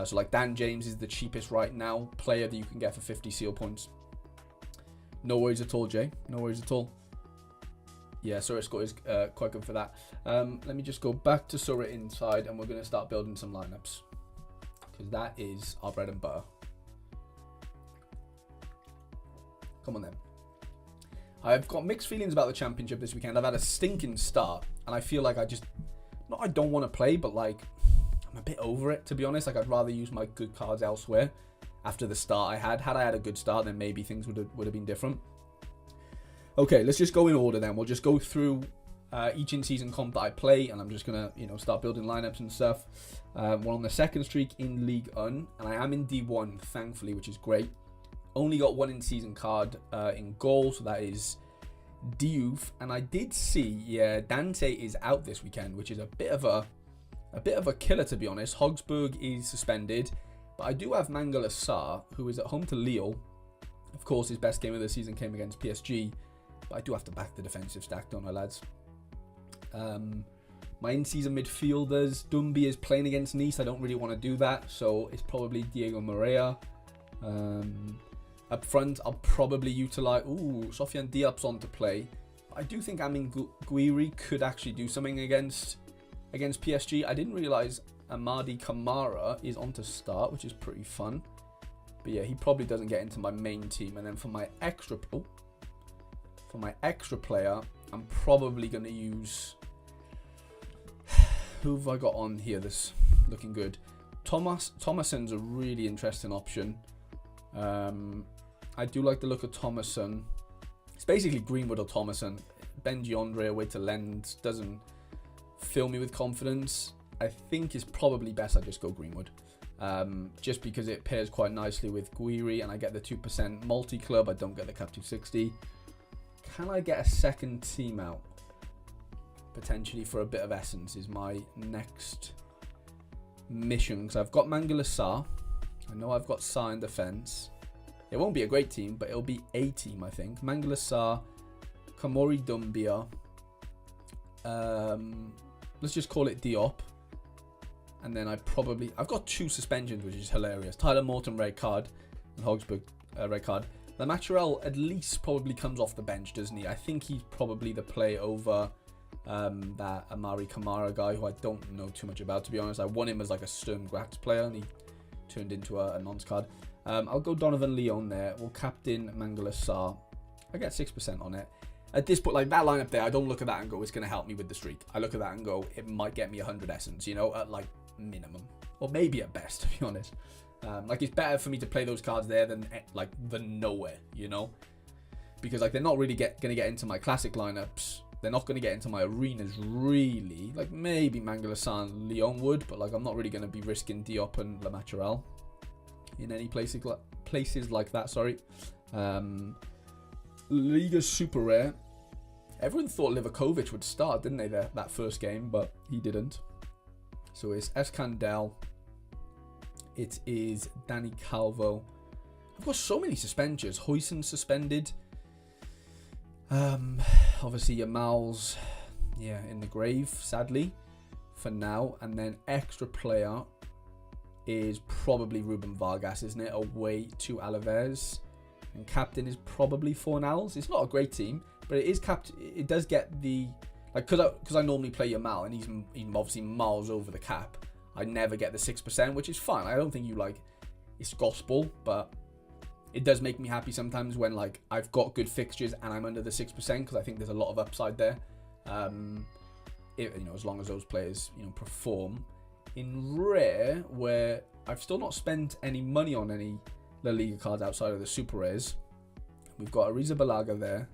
So like Dan James is the cheapest right now player that you can get for 50 seal points. No worries at all, Jay. No worries at all. Yeah, Sorare Score is quite good for that. Let me just go back to Sorare Inside, and we're going to start building some lineups, because that is our bread and butter. Come on then. I've got mixed feelings about the championship this weekend. I've had a stinking start, and I feel like I don't want to play, but like I'm a bit over it, to be honest. Like I'd rather use my good cards elsewhere after the start I had. Had I had a good start, then maybe things would have been different. Okay, let's just go in order then. We'll just go through each in-season comp that I play, and I'm just gonna start building lineups and stuff. We're on the second streak in League Un, and I am in D1, thankfully, which is great. Only got one in-season card in goal, so that is Diouf. And I did see, yeah, Dante is out this weekend, which is a bit of a killer, to be honest. Hogsburg is suspended, but I do have Mangala Sarr, who is at home to Lille. Of course, his best game of the season came against PSG, but I do have to back the defensive stack, don't I, lads? My in-season midfielders, Dumby is playing against Nice. I don't really want to do that, so it's probably Diego Moreira. Up front, I'll probably utilize... Ooh, Sofiane Diop's on to play. I do think Amin Gouiri could actually do something against PSG. I didn't realise Amadi Kamara is on to start, which is pretty fun. But yeah, he probably doesn't get into my main team. And then for my extra player, I'm probably going to use... Who have I got on here that's looking good? Thomason's a really interesting option. I do like the look of Thomason. It's basically Greenwood or Thomason. Benji Andre away to Lens doesn't fill me with confidence. I think it's probably best I just go Greenwood. Just because it pairs quite nicely with Gouiri, and I get the 2% multi-club. I don't get the Cap 260. Can I get a second team out? Potentially for a bit of essence is my next mission. Because I've got Mangala Sarr. I know I've got Sarr in defence. It won't be a great team, but it'll be a team, I think. Mangala Sarr, Kamori Dumbia. Let's just call it Diop. And then I've got 2 suspensions, which is hilarious. Tyler Morton, red card, and Hogsburg, red card. The Maturel at least probably comes off the bench, doesn't he? I think he's probably the play over that Amari Kamara guy, who I don't know too much about, to be honest. I won him as like a Sturm Graz player, and he turned into a nonce card. I'll go Donovan Leon there. We'll captain Mangala Sarr. I get 6% on it. At this point, like that lineup there, I don't look at that and go, it's going to help me with the streak. I look at that and go, it might get me 100 essence, at like minimum. Or maybe at best, to be honest. Like it's better for me to play those cards there than nowhere, Because like they're not really going to get into my classic lineups. They're not going to get into my arenas, really. Like maybe Mangala Sarr and Leon would, but like I'm not really going to be risking Diop and La Maturel in any places like that, sorry. Liga super rare. Everyone thought Livakovic would start, didn't they, that first game, but he didn't. So it's Escandel. It is Danny Calvo. I've got so many suspensions. Huijsen suspended. Obviously Yamal's in the grave, sadly, for now. And then extra player is probably Ruben Vargas, isn't it? Away to Alaves. and captain is probably Fornals. It's not a great team, but it is it does get the, like, because I normally play Yamal and he's obviously miles over the cap. I never get the 6%, which is fine. I don't think it's gospel, but it does make me happy sometimes when, like, I've got good fixtures and I'm under the 6%, because I think there's a lot of upside there. As long as those players, perform. In rare, where I've still not spent any money on any La Liga cards outside of the super rares, we've got Ariza Balaga there.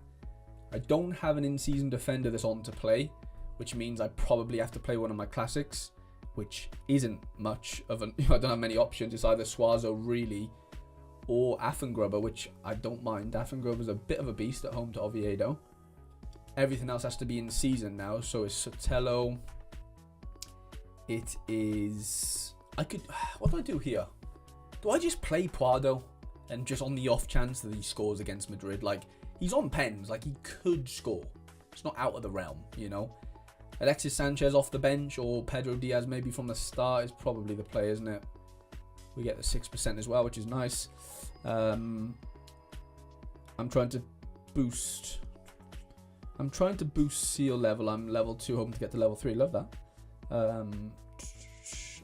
I don't have an in-season defender that's on to play, which means I probably have to play one of my classics, which isn't much of an. I don't have many options. It's either Suazo really or Affengrubber, which I don't mind. Affengrubber's a bit of a beast at home to Oviedo. Everything else has to be in season now, so it's Sotelo. It is. What do I do here? Do I just play Pardo and just on the off chance that he scores against Madrid? Like, he's on pens, like he could score. It's not out of the realm, Alexis Sanchez off the bench or Pedro Diaz maybe from the start is probably the play, isn't it? We get the 6% as well, which is nice. I'm trying to boost seal level. I'm level 2, hoping to get to level 3. Love that.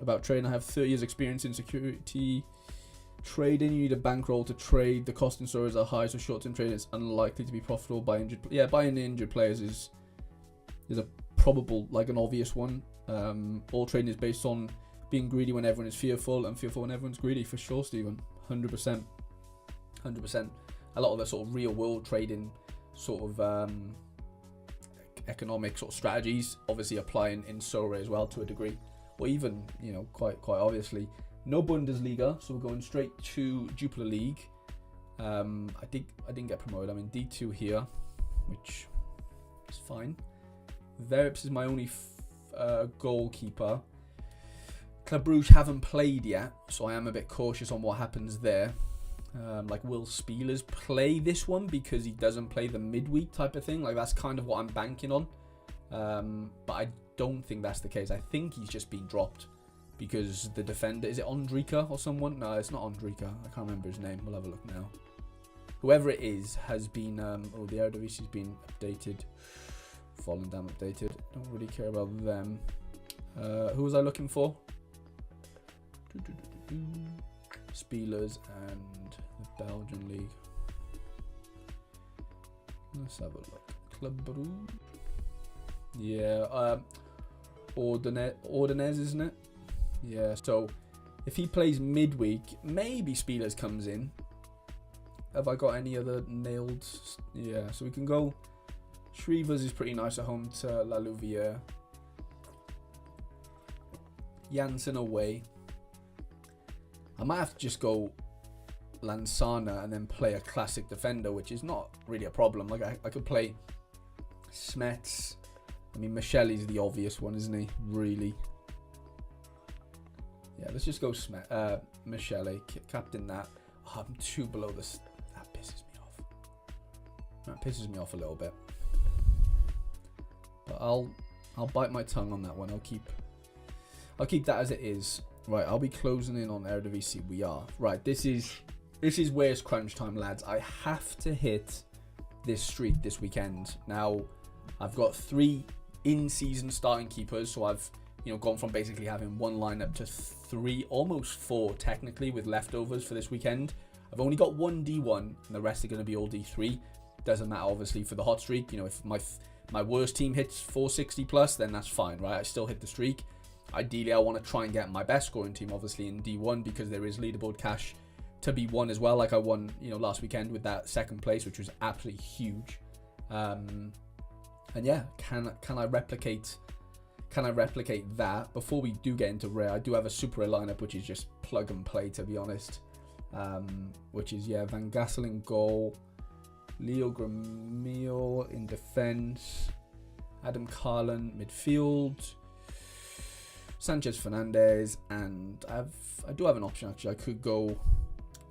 About trading, I have 30 years experience in security trading. You need a bankroll to trade. The cost in storage are high, so short-term trading is unlikely to be profitable. Buying injured players is a probable, like an obvious one. All trading is based on being greedy when everyone is fearful, and fearful when everyone's greedy, for sure, Stephen. 100%. A lot of the sort of real world trading sort of economic sort of strategies obviously apply in Sorare as well to a degree, or even quite obviously. No Bundesliga, so we're going straight to Jupiler League. I didn't get promoted. I'm in D2 here, which is fine. Verips is my only goalkeeper. Club Brugge haven't played yet, so I am a bit cautious on what happens there. Like, will Spielers play this one because he doesn't play the midweek type of thing? Like, that's kind of what I'm banking on. But I don't think that's the case. I think he's just been dropped because the defender, is it Ondrika or someone? No, it's not Ondrika. I can't remember his name. We'll have a look now. Whoever it is has been, the Eredivisie's been updated. Fallen down updated. Don't really care about them. Who was I looking for? Spielers and the Belgian league. Let's have a look. Club Brugge. Yeah, Ordonez, isn't it? Yeah, so if he plays midweek, maybe Spielers comes in. Have I got any other nailed? Yeah, so we can go. Shrevers is pretty nice at home to La Louvière. Janssen away. I might have to just go Lansana and then play a classic defender, which is not really a problem. Like, I could play Smets. I mean, Michelle's the obvious one, isn't he? Really. Yeah, let's just go Michele, captain that. Oh, I'm 2 below this. That pisses me off. That pisses me off a little bit. But I'll bite my tongue on that one. I'll keep that as it is. Right, I'll be closing in on Eredivisie. We are. Right, this is where it's crunch time, lads. I have to hit this streak this weekend. Now, I've got 3 in-season starting keepers, so I've gone from basically having 1 lineup to 3, almost 4 technically, with leftovers for this weekend. I've only got 1 D1, and the rest are going to be all D3. Doesn't matter, obviously, for the hot streak. If my worst team hits 460 plus, then that's fine, right? I still hit the streak. Ideally, I want to try and get my best scoring team, obviously, in D1, because there is leaderboard cash to be won as well. Like I won, last weekend with that 2nd place, which was absolutely huge. And yeah, can I replicate that? Before we do get into rare, I do have a super rare lineup, which is just plug and play, to be honest. Which is, Van Gassel in goal, Leo Gramil in defense, Adam Carlin midfield, Sanchez Fernandez, and I do have an option actually. I could go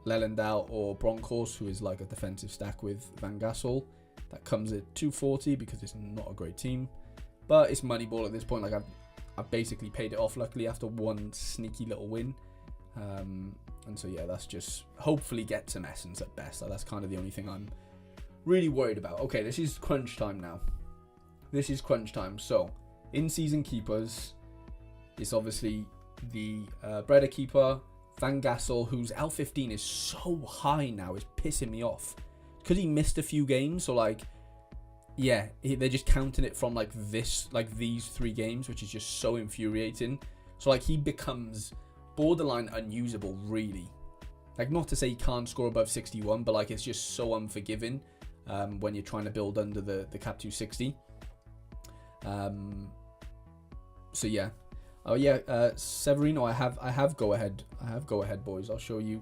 Lelendal or Bronkhorst, who is like a defensive stack with Van Gassel. That comes at 240 because it's not a great team, but it's money ball at this point. Like I've basically paid it off luckily after 1 sneaky little win. And so yeah, that's just hopefully get some essence at best. That's kind of the only thing I'm really worried about. Okay, this is crunch time now. This is crunch time. So in-season keepers, it's obviously the Breda keeper, Van Gassel, whose L15 is so high now, is pissing me off. Because he missed a few games, so like, yeah, they're just counting it from like these 3 games, which is just so infuriating. So like he becomes borderline unusable, really. Like, not to say he can't score above 61, but like it's just so unforgiving when you're trying to build under the cap 260. So yeah. Oh yeah, Severino, I have go ahead. Boys. I'll show you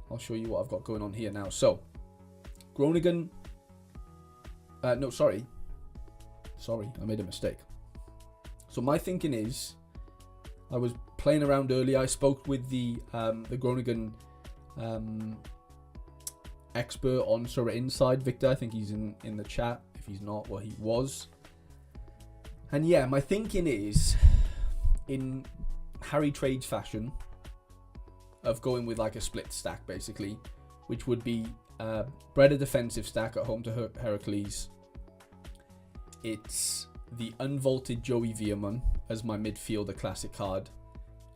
what I've got going on here now. So Groningen, no, sorry, I made a mistake. So my thinking is, I was playing around earlier. I spoke with the Groningen expert on Sorare Inside, Victor. I think he's in the chat. If he's not, well, he was. And yeah, my thinking is, in Harry Trades fashion, of going with like a split stack, basically, which would be Breda defensive stack at home to Heracles. It's the unvaulted Joey Veerman as my midfielder classic card,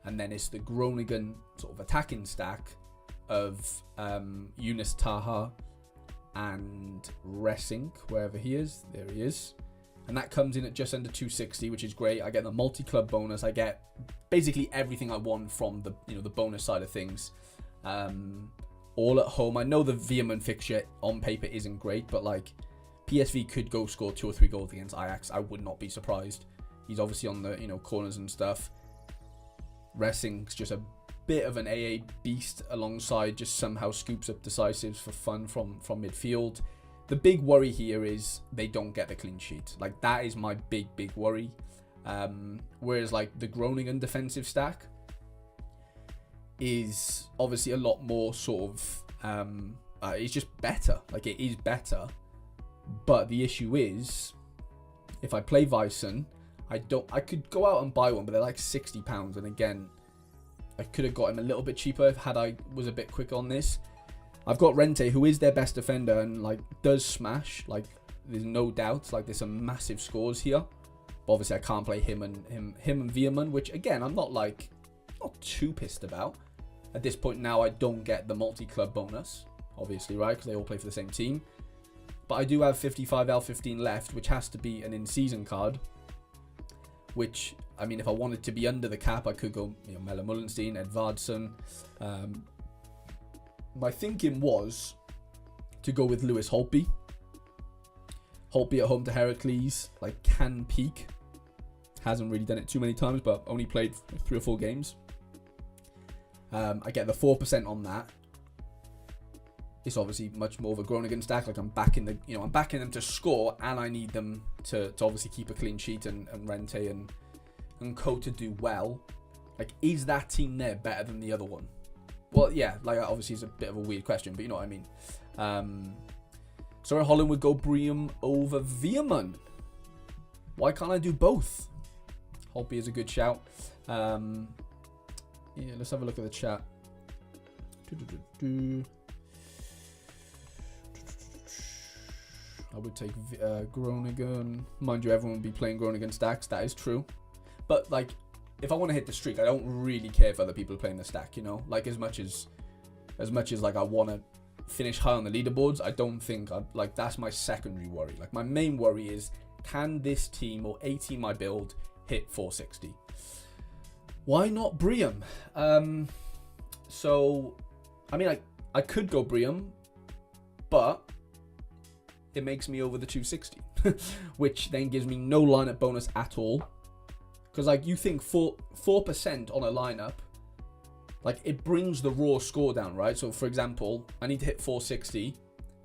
and then it's the Groningen sort of attacking stack of Yunus Taha and Ressink, wherever he is. There he is. And that comes in at just under 260, which is great. I get the multi-club bonus. I get basically everything I want from the the bonus side of things. All at home. I know the Veerman fixture on paper isn't great, but like PSV could go score 2 or 3 goals against Ajax. I would not be surprised. He's obviously on the corners and stuff. Ressink's just a bit of an AA beast alongside, just somehow scoops up decisives for fun from midfield. The big worry here is they don't get the clean sheet. Like, that is my big worry. Whereas like the Groningen defensive stack is obviously a lot more sort of it's just better. Like, it is better. But the issue is, if I play Vyson, I could go out and buy one, but they're like £60. And again, I could have got him a little bit cheaper had I was a bit quick on this. I've got Rente, who is their best defender and like does smash. Like, there's no doubt. Like, there's some massive scores here. But obviously, I can't play him and Veerman, which again, I'm not too pissed about. At this point now, I don't get the multi-club bonus, obviously, right? Because they all play for the same team. But I do have 55 L15 left, which has to be an in-season card. Which, I mean, if I wanted to be under the cap, I could go, Melle Mullenstein, Edvardsen. My thinking was to go with Lewis Holtby. Holtby at home to Heracles, like, can peak. Hasn't really done it too many times, but only played 3 or 4 games. I get the 4% on that. It's obviously much more of a Groningen stack. Like, I'm backing them to score, and I need them to obviously keep a clean sheet and Rente and co to do well. Like, is that team there better than the other one? Well, yeah, like, obviously it's a bit of a weird question, but you know what I mean. Sorry, Holland would go Bream over Veerman. Why can't I do both? Holtby is a good shout. Yeah, let's have a look at the chat. I would take Groningen. Mind you, everyone would be playing Groningen stacks. That is true. But, like, if I want to hit the streak, I don't really care if other people are playing the stack, Like, as much as like I want to finish high on the leaderboards, I don't think that's my secondary worry. Like, my main worry is, can this team or a team I build hit 460? Why not Bream? So, I mean, I could go Bream, but it makes me over the 260, which then gives me no lineup bonus at all. Because, like, you think 4% on a lineup, like, it brings the raw score down, right? So, for example, I need to hit 460.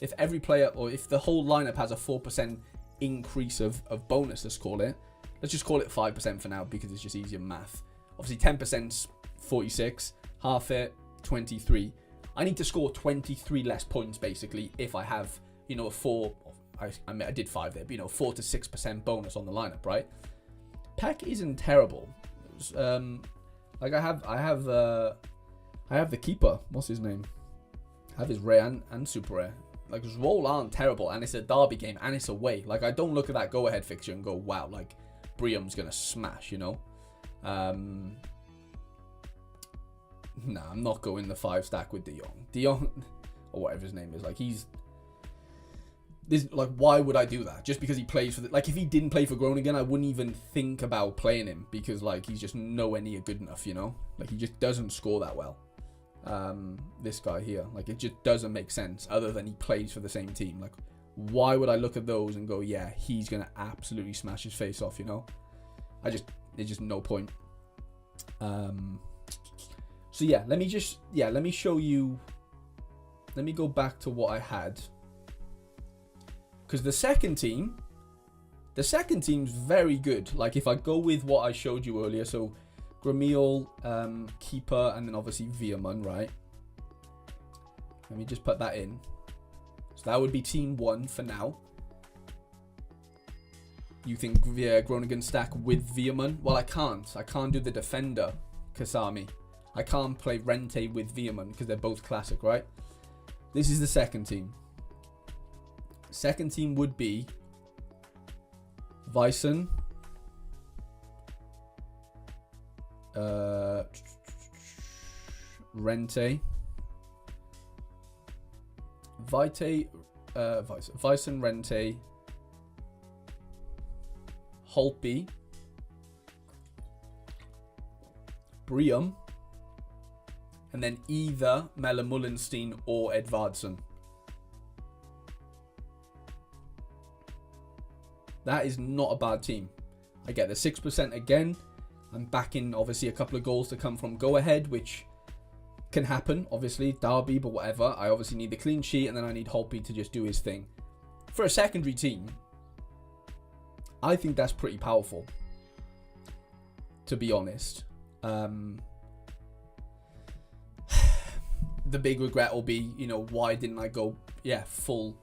If every player, or if the whole lineup has a 4% increase of bonus, let's call it. Let's just call it 5% for now, because it's just easier math. Obviously, 10%'s 46, half it, 23. I need to score 23 less points, basically, if I have, a 4, I did 5 there, but, 4 to 6% bonus on the lineup, right? Peck isn't terrible. Like, I have I have the keeper. What's his name? I have his rare and super rare. Like, his roll aren't terrible, and it's a derby game, and it's away. Like, I don't look at that go-ahead fixture and go, wow, like, Brium's going to smash, you know? Nah, I'm not going the 5-stack with De Jong. De Jong, or whatever his name is, like, why would I do that? Just because he plays for like, if he didn't play for Groningen, I wouldn't even think about playing him, because, like, he's just nowhere near good enough, you know? Like, he just doesn't score that well. This guy here, like, it just doesn't make sense, other than he plays for the same team. Like, why would I look at those and go, yeah, he's gonna absolutely smash his face off, you know? There's just no point. So yeah, let me show you. Let me go back to what I had, because the second team's very good. Like, if I go with what I showed you earlier, so Gramil, keeper, and then obviously Veerman, right? Let me just put that in. So that would be team 1 for now. You think Groningen stack with Veerman? Well, I can't. I can't do the defender, Kasami. I can't play Rente with Veerman because they're both classic, right? This is the second team. Second team would be Vysen, Rente, Vysen, Rente, Holtby, Brium, and then either Melle Mullenstein or Edvardsen. That is not a bad team. I get the 6% again. I'm backing, obviously, a couple of goals to come from go-ahead, which can happen, obviously, derby, but whatever. I obviously need the clean sheet, and then I need Holtby to just do his thing. For a secondary team, I think that's pretty powerful, to be honest. The big regret will be, you know, why didn't I go, full,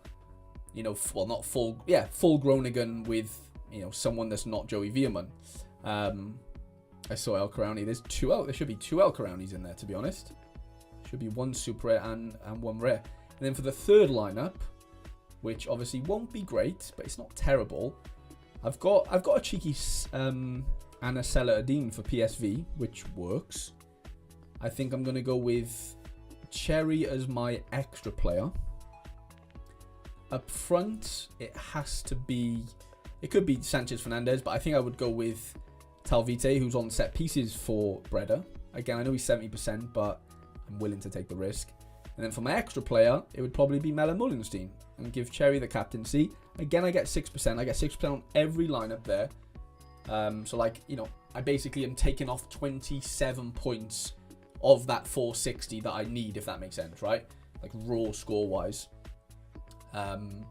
you know, well, not full, full Groningen with, you know, someone that's not Joey Veerman. I saw El Karauni. There should be 2 El Karaunis in there, to be honest. Should be 1 super rare and 1 rare. And then for the third lineup, which obviously won't be great, but it's not terrible. I've got a cheeky Anna Sella Adine for PSV, which works. I think I'm gonna go with Cherry as my extra player. Up front, it could be Sanchez Fernandez, but I think I would go with Talvite, who's on set pieces for Breda. Again, I know he's 70%, but I'm willing to take the risk. And then for my extra player, it would probably be Melle Mullenstein, and give Cherry the captaincy. Again, I get 6%. I get 6% on every lineup there. So, like, you know, I basically am taking off 27 points of that 460 that I need, if that makes sense, right? Like, raw score-wise. And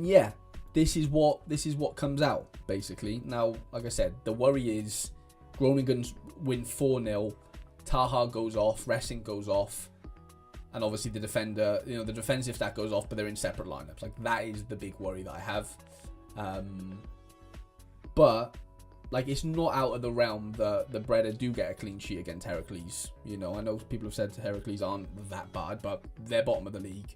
yeah, this is what comes out, basically. Now, like I said, the worry is Groningen win 4-0, Taha goes off, Ressing goes off, and obviously the defender, you know, the defensive stack goes off, but they're in separate lineups. Like, that is the big worry that I have. But, like, it's not out of the realm that the Breda do get a clean sheet against Heracles. You know, I know people have said Heracles aren't that bad, but they're bottom of the league.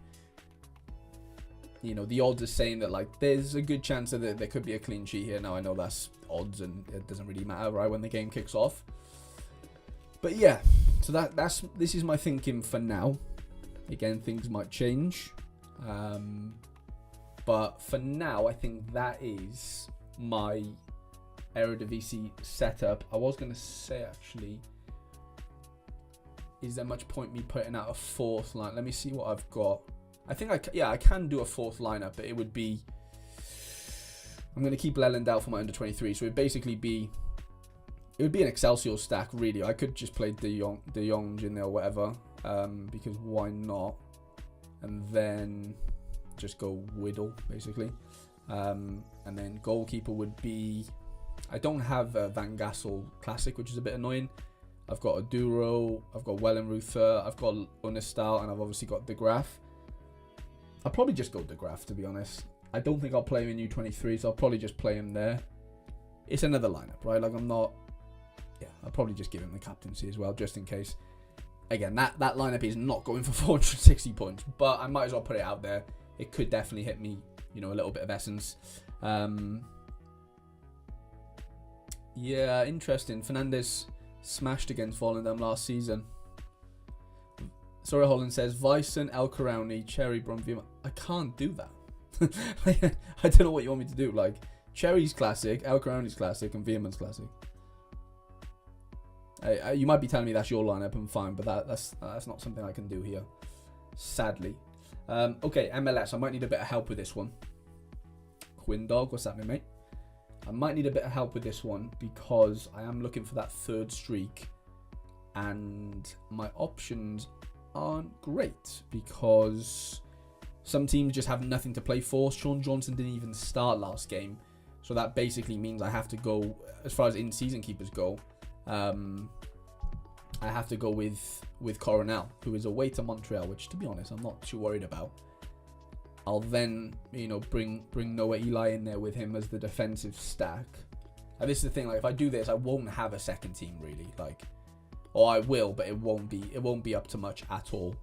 You know, the odds are saying that, like, there's a good chance that there could be a clean sheet here. Now, I know that's odds and it doesn't really matter, right, when the game kicks off. But yeah, so this is my thinking for now. Again, things might change. But for now, I think that is my Eredivisie setup. I was going to say, actually, is there much point me putting out a 4th line? Let me see what I've got. I think I can do a 4th lineup, but it would be, I'm going to keep Leland out for my under 23, so it would basically be, it would be an Excelsior stack, really. I could just play De Jong in there or whatever, because why not? And then just go Whittle, basically. And then goalkeeper would be, I don't have a Van Gassel Classic, which is a bit annoying. I've got a Duro, I've got Wellenreuther, I've got Unestal, and I've obviously got De Graaf. I'll probably just go De Graaf, to be honest. I don't think I'll play him in U23, so I'll probably just play him there. It's another lineup, right? Like, I'm not... Yeah, I'll probably just give him the captaincy as well, just in case. again, that lineup is not going for 460 points, but I might as well put it out there. It could definitely hit me, a little bit of essence. Yeah, interesting. Fernandes smashed against Volendam last season. Sorare Holland says, Vyson, El Karauni, Cherry, Bromvima. I can't do that. I don't know what you want me to do. Like, Cherry's classic, El Karauni's classic, and Veerman's classic. You might be telling me that's your lineup, I'm fine, but that's not something I can do here, sadly. Okay, MLS, I might need a bit of help with this one. Quindog, what's happening, mate? I might need a bit of help with this one because I am looking for that third streak, and my options aren't great because some teams just have nothing to play for. Sean Johnson didn't even start last game, so that basically means I have to go, as far as in-season keepers go, I have to go with Coronel, who is away to Montreal, which, to be honest, I'm not too worried about. I'll then, bring Noah Eli in there with him as the defensive stack. And this is the thing, like, if I do this, I won't have a second team, really. Like, or I will, but it won't be up to much at all.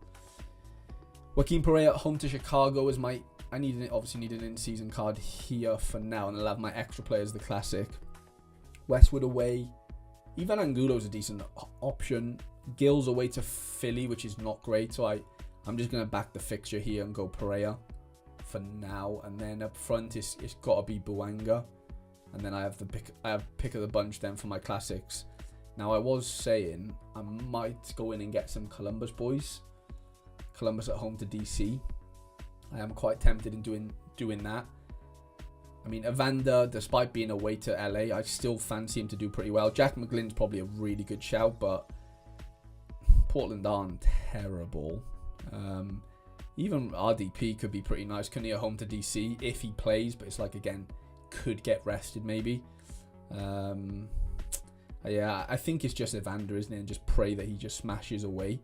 Joaquin Pereira at home to Chicago is my... obviously need an in-season card here for now, and I'll have my extra players, the classic. Westwood away. Ivan Angulo's a decent option. Gill's away to Philly, which is not great, so I'm just going to back the fixture here and go Pereira for now. And then up front, it's got to be Buanga. And then I have pick of the bunch then for my classics. Now, I was saying I might go in and get some Columbus boys. Columbus at home to DC. I am quite tempted in doing that. I mean, Evander, despite being away to LA, I still fancy him to do pretty well. Jack McGlynn's probably a really good shout, but Portland aren't terrible. Even RDP could be pretty nice. Cunha home to DC if he plays, but it's like, again, could get rested maybe. Yeah, I think it's just Evander, isn't it? And just pray that he just smashes away.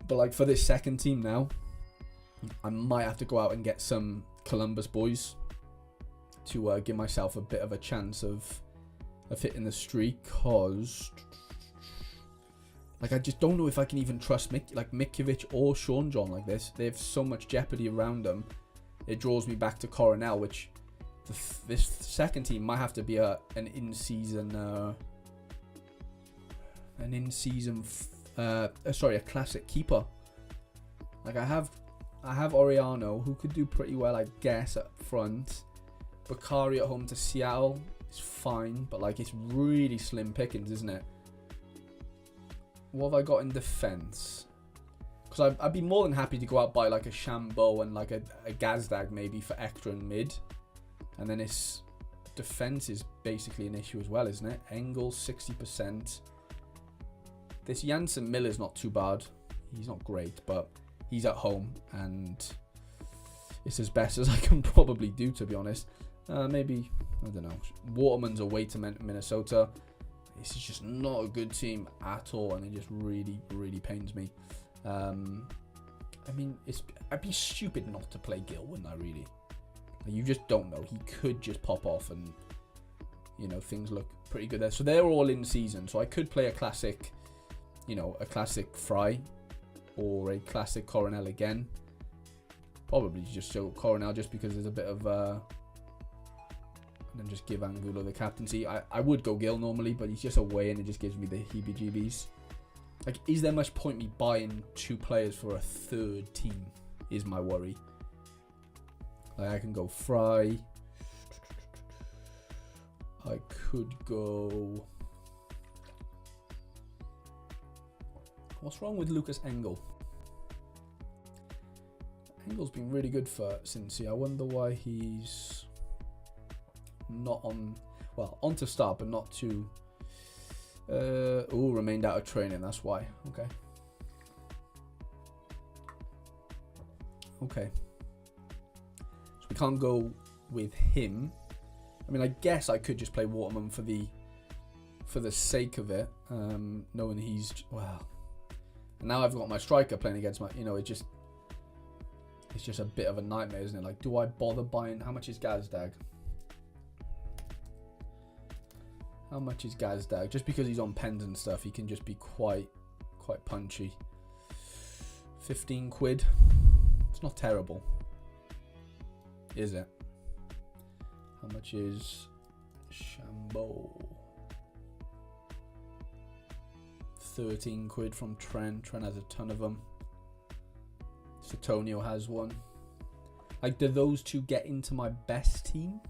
But like for this second team now, I might have to go out and get some Columbus boys to give myself a bit of a chance of hitting the streak, because like I just don't know if I can even trust Mikovic or Sean John like this. They have so much jeopardy around them. It draws me back to Coronel, which this second team might have to be a classic keeper. Like I have Oriano, who could do pretty well, I guess, up front. Bakari at home to Seattle is fine, but like it's really slim pickings, isn't it? What have I got in defense? Because I'd be more than happy to go out by like a Shambo and like a Gazdag maybe for extra and mid. And then it's defense is basically an issue as well, isn't it? Engels 60%. This Janssen Miller's not too bad. He's not great, but he's at home and it's as best as I can probably do, to be honest. Maybe, I don't know, Waterman's away to Minnesota. This is just not a good team at all, and it just really, really pains me. I mean, I'd be stupid not to play Gill, wouldn't I, really? You just don't know. He could just pop off and, things look pretty good there. So they're all in season. So I could play a classic, a classic Fry or a classic Coronel again. Probably just show Coronel just because there's a bit of... and then just give Angulo the captaincy. I would go Gill normally, but he's just away and it just gives me the heebie-jeebies. Like, is there much point me buying two players for a third team is my worry. Like, I can go Fry. I could go... What's wrong with Lucas Engel? Engel's been really good for Cincy. I wonder why he's not on... Well, on to start, but not to... remained out of training. That's why. Okay. So we can't go with him. I mean, I guess I could just play Waterman for the sake of it, knowing he's... Well... And now I've got my striker playing against my... It's just a bit of a nightmare, isn't it? Like, do I bother buying... How much is Gazdag? How much is Gazdag? Just because he's on pens and stuff, he can just be quite quite punchy. 15 quid. It's not terrible, is it? How much is Shambo? 13 quid from Trent. Trent has a ton of them. Satonio has one. Like, do those two get into my best team?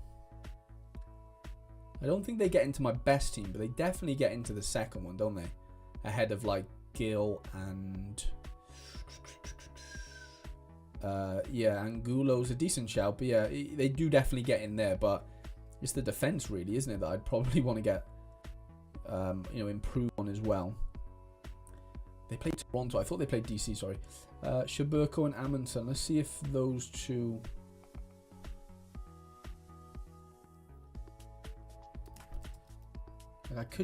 I don't think they get into my best team, but they definitely get into the second one, don't they? Ahead of, like, Gil and... yeah, Angulo's a decent shout, but yeah, they do definitely get in there, but it's the defense, really, isn't it, that I'd probably want to get, improve on as well. They played Toronto. I thought they played DC, sorry. Shaburko and Amundsen. Let's see if those two... Like,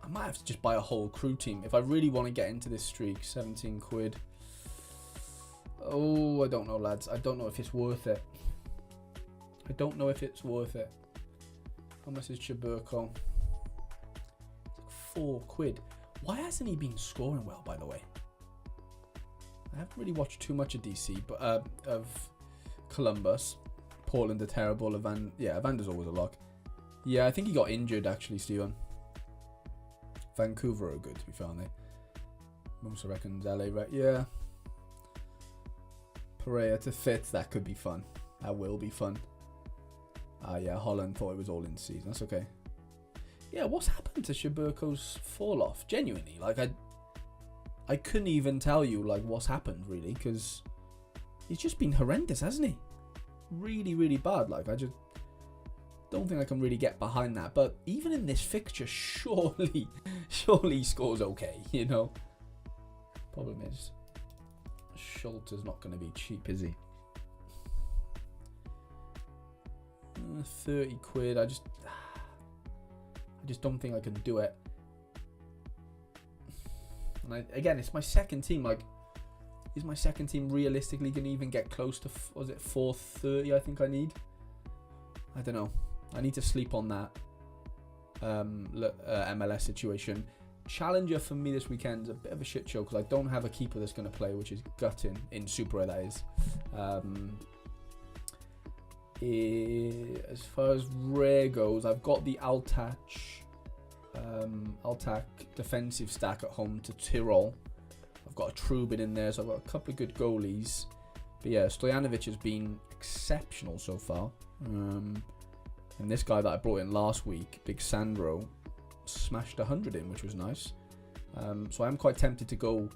I might have to just buy a whole crew team if I really want to get into this streak. 17 quid. Oh, I don't know, lads. I don't know if it's worth it. I don't know if it's worth it. How much is Shaburko? It's like 4 quid. Why hasn't he been scoring well, by the way? I haven't really watched too much of DC, but of Columbus. Portland are terrible. Evander's always a lock. Yeah, I think he got injured, actually, Steven. Vancouver are good, to be fair, aren't they? Most reckons LA, right? Yeah. Pereira to fit, that could be fun. That will be fun. Yeah, Holland thought it was all in season. That's okay. Yeah, what's happened to Shaburko's fall off? Genuinely, like I couldn't even tell you like what's happened really, because he's just been horrendous, hasn't he? Really, really bad. Like, I just don't think I can really get behind that. But even in this fixture, surely he scores okay, you know. Problem is, Schulter's not going to be cheap, is he? 30 quid. I just don't think I can do it. And again, it's my second team. Like, is my second team realistically going to even get close to, was it 430 I think I need? I don't know. I need to sleep on that MLS situation. Challenger for me this weekend is a bit of a shit show because I don't have a keeper that's going to play, which is gutting in Super Rare, that is. As far as rare goes, I've got the Altac defensive stack at home to Tyrol. I've got a Trubin in there, so I've got a couple of good goalies. But yeah, Stojanovic has been exceptional so far. And this guy that I brought in last week, Big Sandro, smashed 100 in, which was nice. So I'm quite tempted to go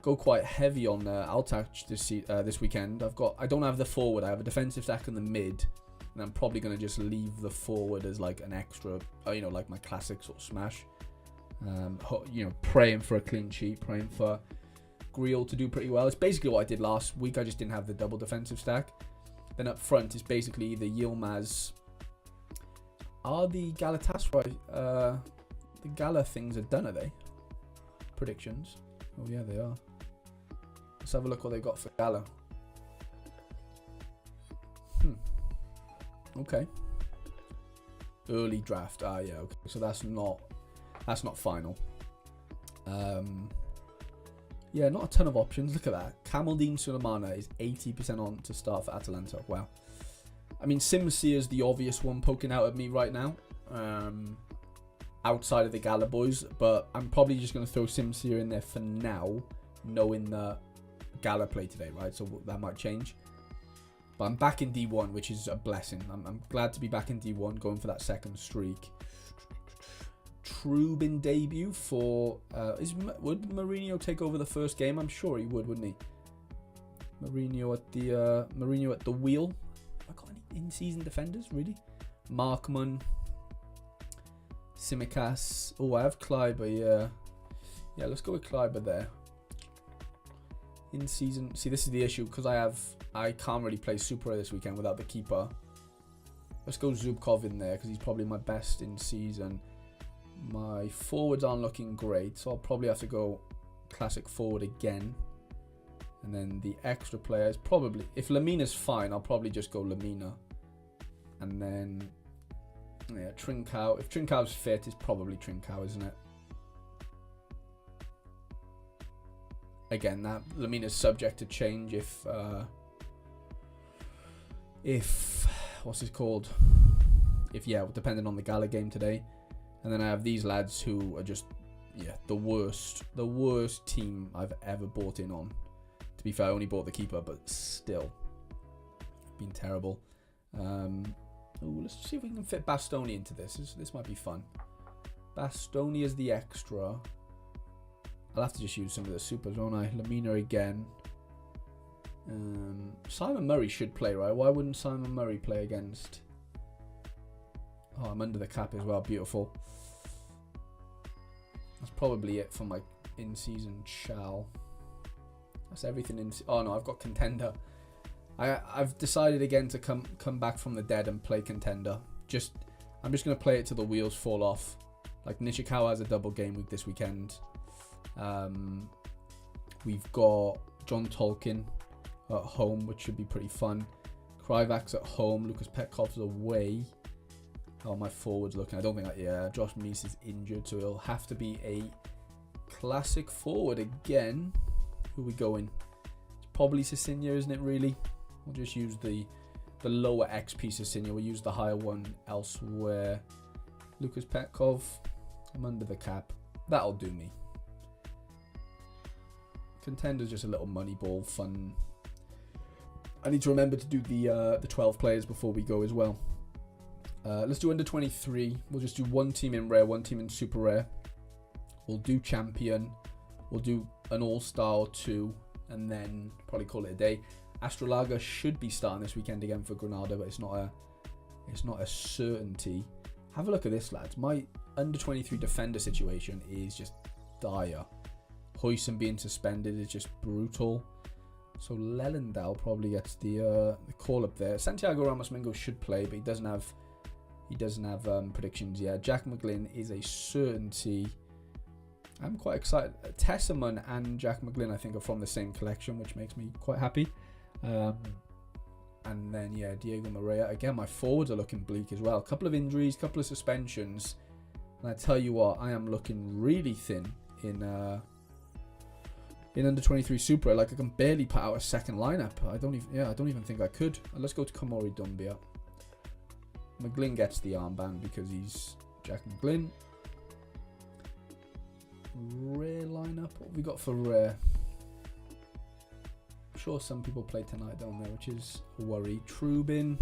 quite heavy on Altac this weekend. I don't have the forward. I have a defensive stack in the mid, and I'm probably going to just leave the forward as like an extra, like my classic sort of smash. Praying for a clean sheet, praying for Griel to do pretty well. It's basically what I did last week. I just didn't have the double defensive stack. Then up front is basically the Yilmaz. Are the Galatasaray, the Gala things are done, are they? Predictions. Oh yeah, they are. Let's have a look what they got for Gala. Okay. Early draft. Yeah, okay. So that's not final. Yeah, not a ton of options. Look at that. Kamaldeen Sulemana is 80% on to start for Atalanta. Wow. I mean, Simsi is the obvious one poking out at me right now. Outside of the Gala boys, but I'm probably just going to throw Simsi in there for now, knowing that Gala play today, right? So that might change. But I'm back in D1, which is a blessing. I'm glad to be back in D1, going for that second streak. Trubin debut for... would Mourinho take over the first game? I'm sure he would, wouldn't he? Mourinho at the wheel. Have I got any in-season defenders, really? Markman. Simicas. Oh, I have Kleiber, yeah. Yeah, let's go with Kleiber there. In season, see, this is the issue because I can't really play Super this weekend without the keeper. Let's go Zubkov in there because he's probably my best in season. My forwards aren't looking great, so I'll probably have to go classic forward again. And then the extra players, probably, if Lamina's fine, I'll probably just go Lamina. And then, yeah, Trincao. If Trincau's fit, it's probably Trincao, isn't it? again, that Lamina's subject to change if what's it called? Depending on the Gala game today. And then I have these lads who are just the worst team I've ever bought in on. To be fair, I only bought the keeper, but still been terrible. Let's see if we can fit Bastoni into this. This might be fun. Bastoni is the extra. I'll have to just use some of the supers, won't I? Lamina again. Simon Murray should play, right? Why wouldn't Simon Murray play against... Oh, I'm under the cap as well. Beautiful. That's probably it for my in-season shall. That's everything in... Oh, no, I've got contender. I've decided again to come back from the dead and play contender. I'm just going to play it till the wheels fall off. Like, Nishikawa has a double game week this weekend. We've got John Tolkien at home, which should be pretty fun. Krivak's at home. Lucas Petkov's away. How are my forwards looking? I don't think Josh Meese is injured, so it'll have to be a classic forward again. Who are we going? It's probably Cecilia, isn't it, really? We'll just use the lower XP Cecilia. We'll use the higher one elsewhere. Lucas Petkov. I'm under the cap. That'll do me. Contender's just a little money ball fun. I need to remember to do the 12 players before we go as well. Let's do under 23. We'll just do one team in rare, one team in super rare. We'll do champion. We'll do an all-star or two, and then probably call it a day. Astrolaga should be starting this weekend again for Granada, but it's not a certainty. Have a look at this, lads. My under 23 defender situation is just dire. Huijsen being suspended is just brutal. So Lelendal probably gets the call up there. Santiago Ramos Mingo should play, but he doesn't have predictions yet. Jack McGlynn is a certainty. I'm quite excited. Tesserman and Jack McGlynn, I think, are from the same collection, which makes me quite happy. And then Diego Moreira. Again, my forwards are looking bleak as well. A couple of injuries, couple of suspensions, and I tell you what, I am looking really thin in under 23 Super. Like, I can barely put out a second lineup. I don't even think I could. Let's go to Komori Dumbia. McGlynn gets the armband because he's Jack McGlynn. Rare lineup. What have we got for rare? I'm sure some people play tonight, don't they? Which is a worry. Trubin,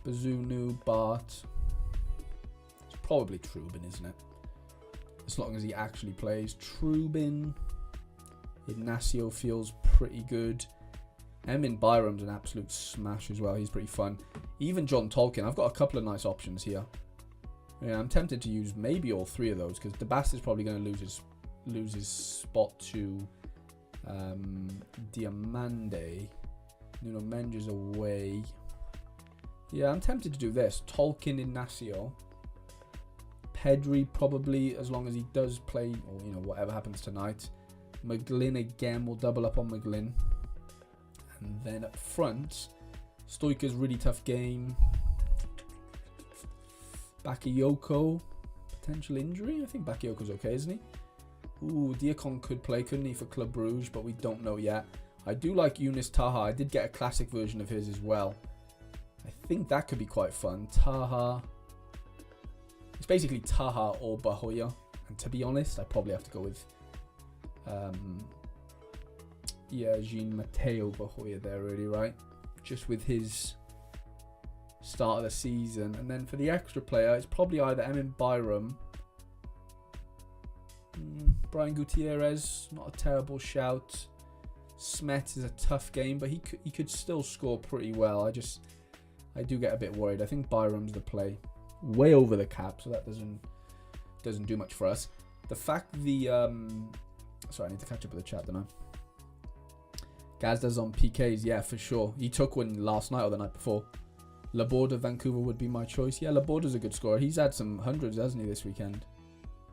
Bazunu, Bart. It's probably Trubin, isn't it? As long as he actually plays. Trubin. Ignacio feels pretty good. Emin Byram's an absolute smash as well. He's pretty fun. Even John Tolkien. I've got a couple of nice options here. Yeah, I'm tempted to use maybe all three of those because DeBast is probably going to lose his spot to Diamande. Nuno Mendes away. Yeah, I'm tempted to do this. Tolkien, Ignacio. Pedri probably, as long as he does play, or whatever happens tonight. McGlynn again, we'll double up on McGlynn. And then up front, Stoica's really tough game. Bakayoko, potential injury. I think Bakayoko's okay, isn't he? Ooh, Diakon could play, couldn't he, for Club Brugge, but we don't know yet. I do like Eunice Taha. I did get a classic version of his as well. I think that could be quite fun. Taha. It's basically Taha or Bahoya. And to be honest, I probably have to go with Jean Mateo Bahoya there, really, right? Just with his start of the season. And then for the extra player, it's probably either Emin Byram, Brian Gutierrez, not a terrible shout. Smet is a tough game, but he could still score pretty well. I do get a bit worried. I think Byram's the play. Way over the cap, so that doesn't do much for us. The fact sorry, I need to catch up with the chat, don't I? Gazda's on PKs, yeah, for sure. He took one last night or the night before. Laborda, Vancouver would be my choice. Yeah, Laborda's a good scorer. He's had some hundreds, hasn't he, this weekend?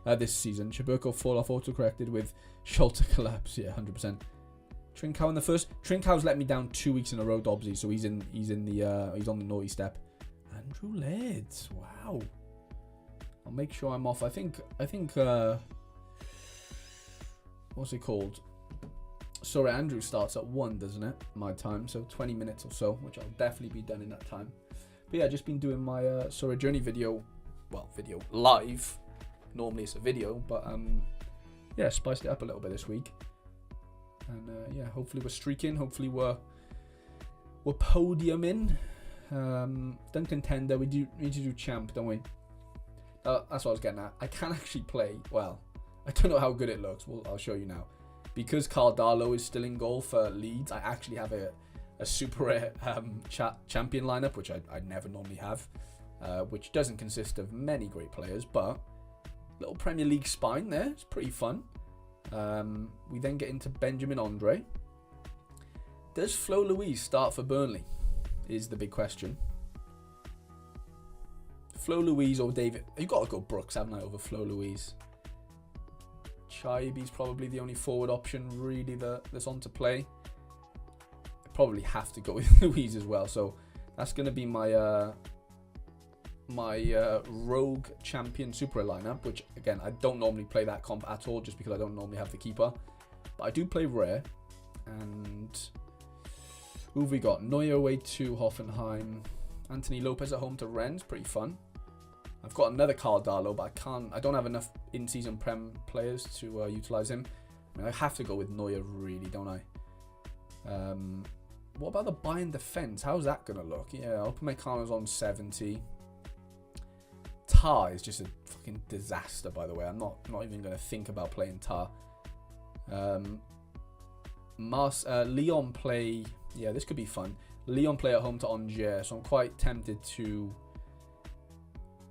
This season. Chaburko fall off autocorrected with Schulte collapse. Yeah, 100%. Trincao in the first. Trincau's let me down 2 weeks in a row, Dobbsy, so he's on the naughty step. Andrew Lairds, wow. I'll make sure I'm off. I think what's it called? Sorare Andrew starts at 1, doesn't it? My time, so 20 minutes or so, which I'll definitely be done in that time. But yeah, just been doing my Sorare journey video, video live. Normally it's a video, but yeah, spiced it up a little bit this week. And yeah, hopefully we're streaking. Hopefully we're podiuming. Done contender. We need to do champ, don't we? That's what I was getting at. I can actually play. Well, I don't know how good it looks. Well, I'll show you now. Because Carl Darlow is still in goal for Leeds, I actually have a super rare champion lineup, which I never normally have, which doesn't consist of many great players, but little Premier League spine there. It's pretty fun. We then get into Benjamin Andre. Does Flo Louise start for Burnley? Is the big question. Flo Louise or David? You've got to go Brooks, haven't I, over Flo Louise? Chaibi's probably the only forward option really that's on to play. I probably have to go with Louise as well. So that's going to be my rogue champion super lineup, which again I don't normally play that comp at all, just because I don't normally have the keeper. But I do play rare. And who have we got? Neuer away to Hoffenheim. Anthony Lopez at home to Rennes. Pretty fun. I've got another Carl Darlow, but I don't have enough in-season Prem players to utilise him. I mean, I have to go with Neuer, really, don't I? What about the Bayern defence? How's that going to look? Yeah, Upamecano's on 70. Tar is just a fucking disaster, by the way. I'm not even going to think about playing Tar. Leon play... Yeah, this could be fun. Leon play at home to Angers, so I'm quite tempted to...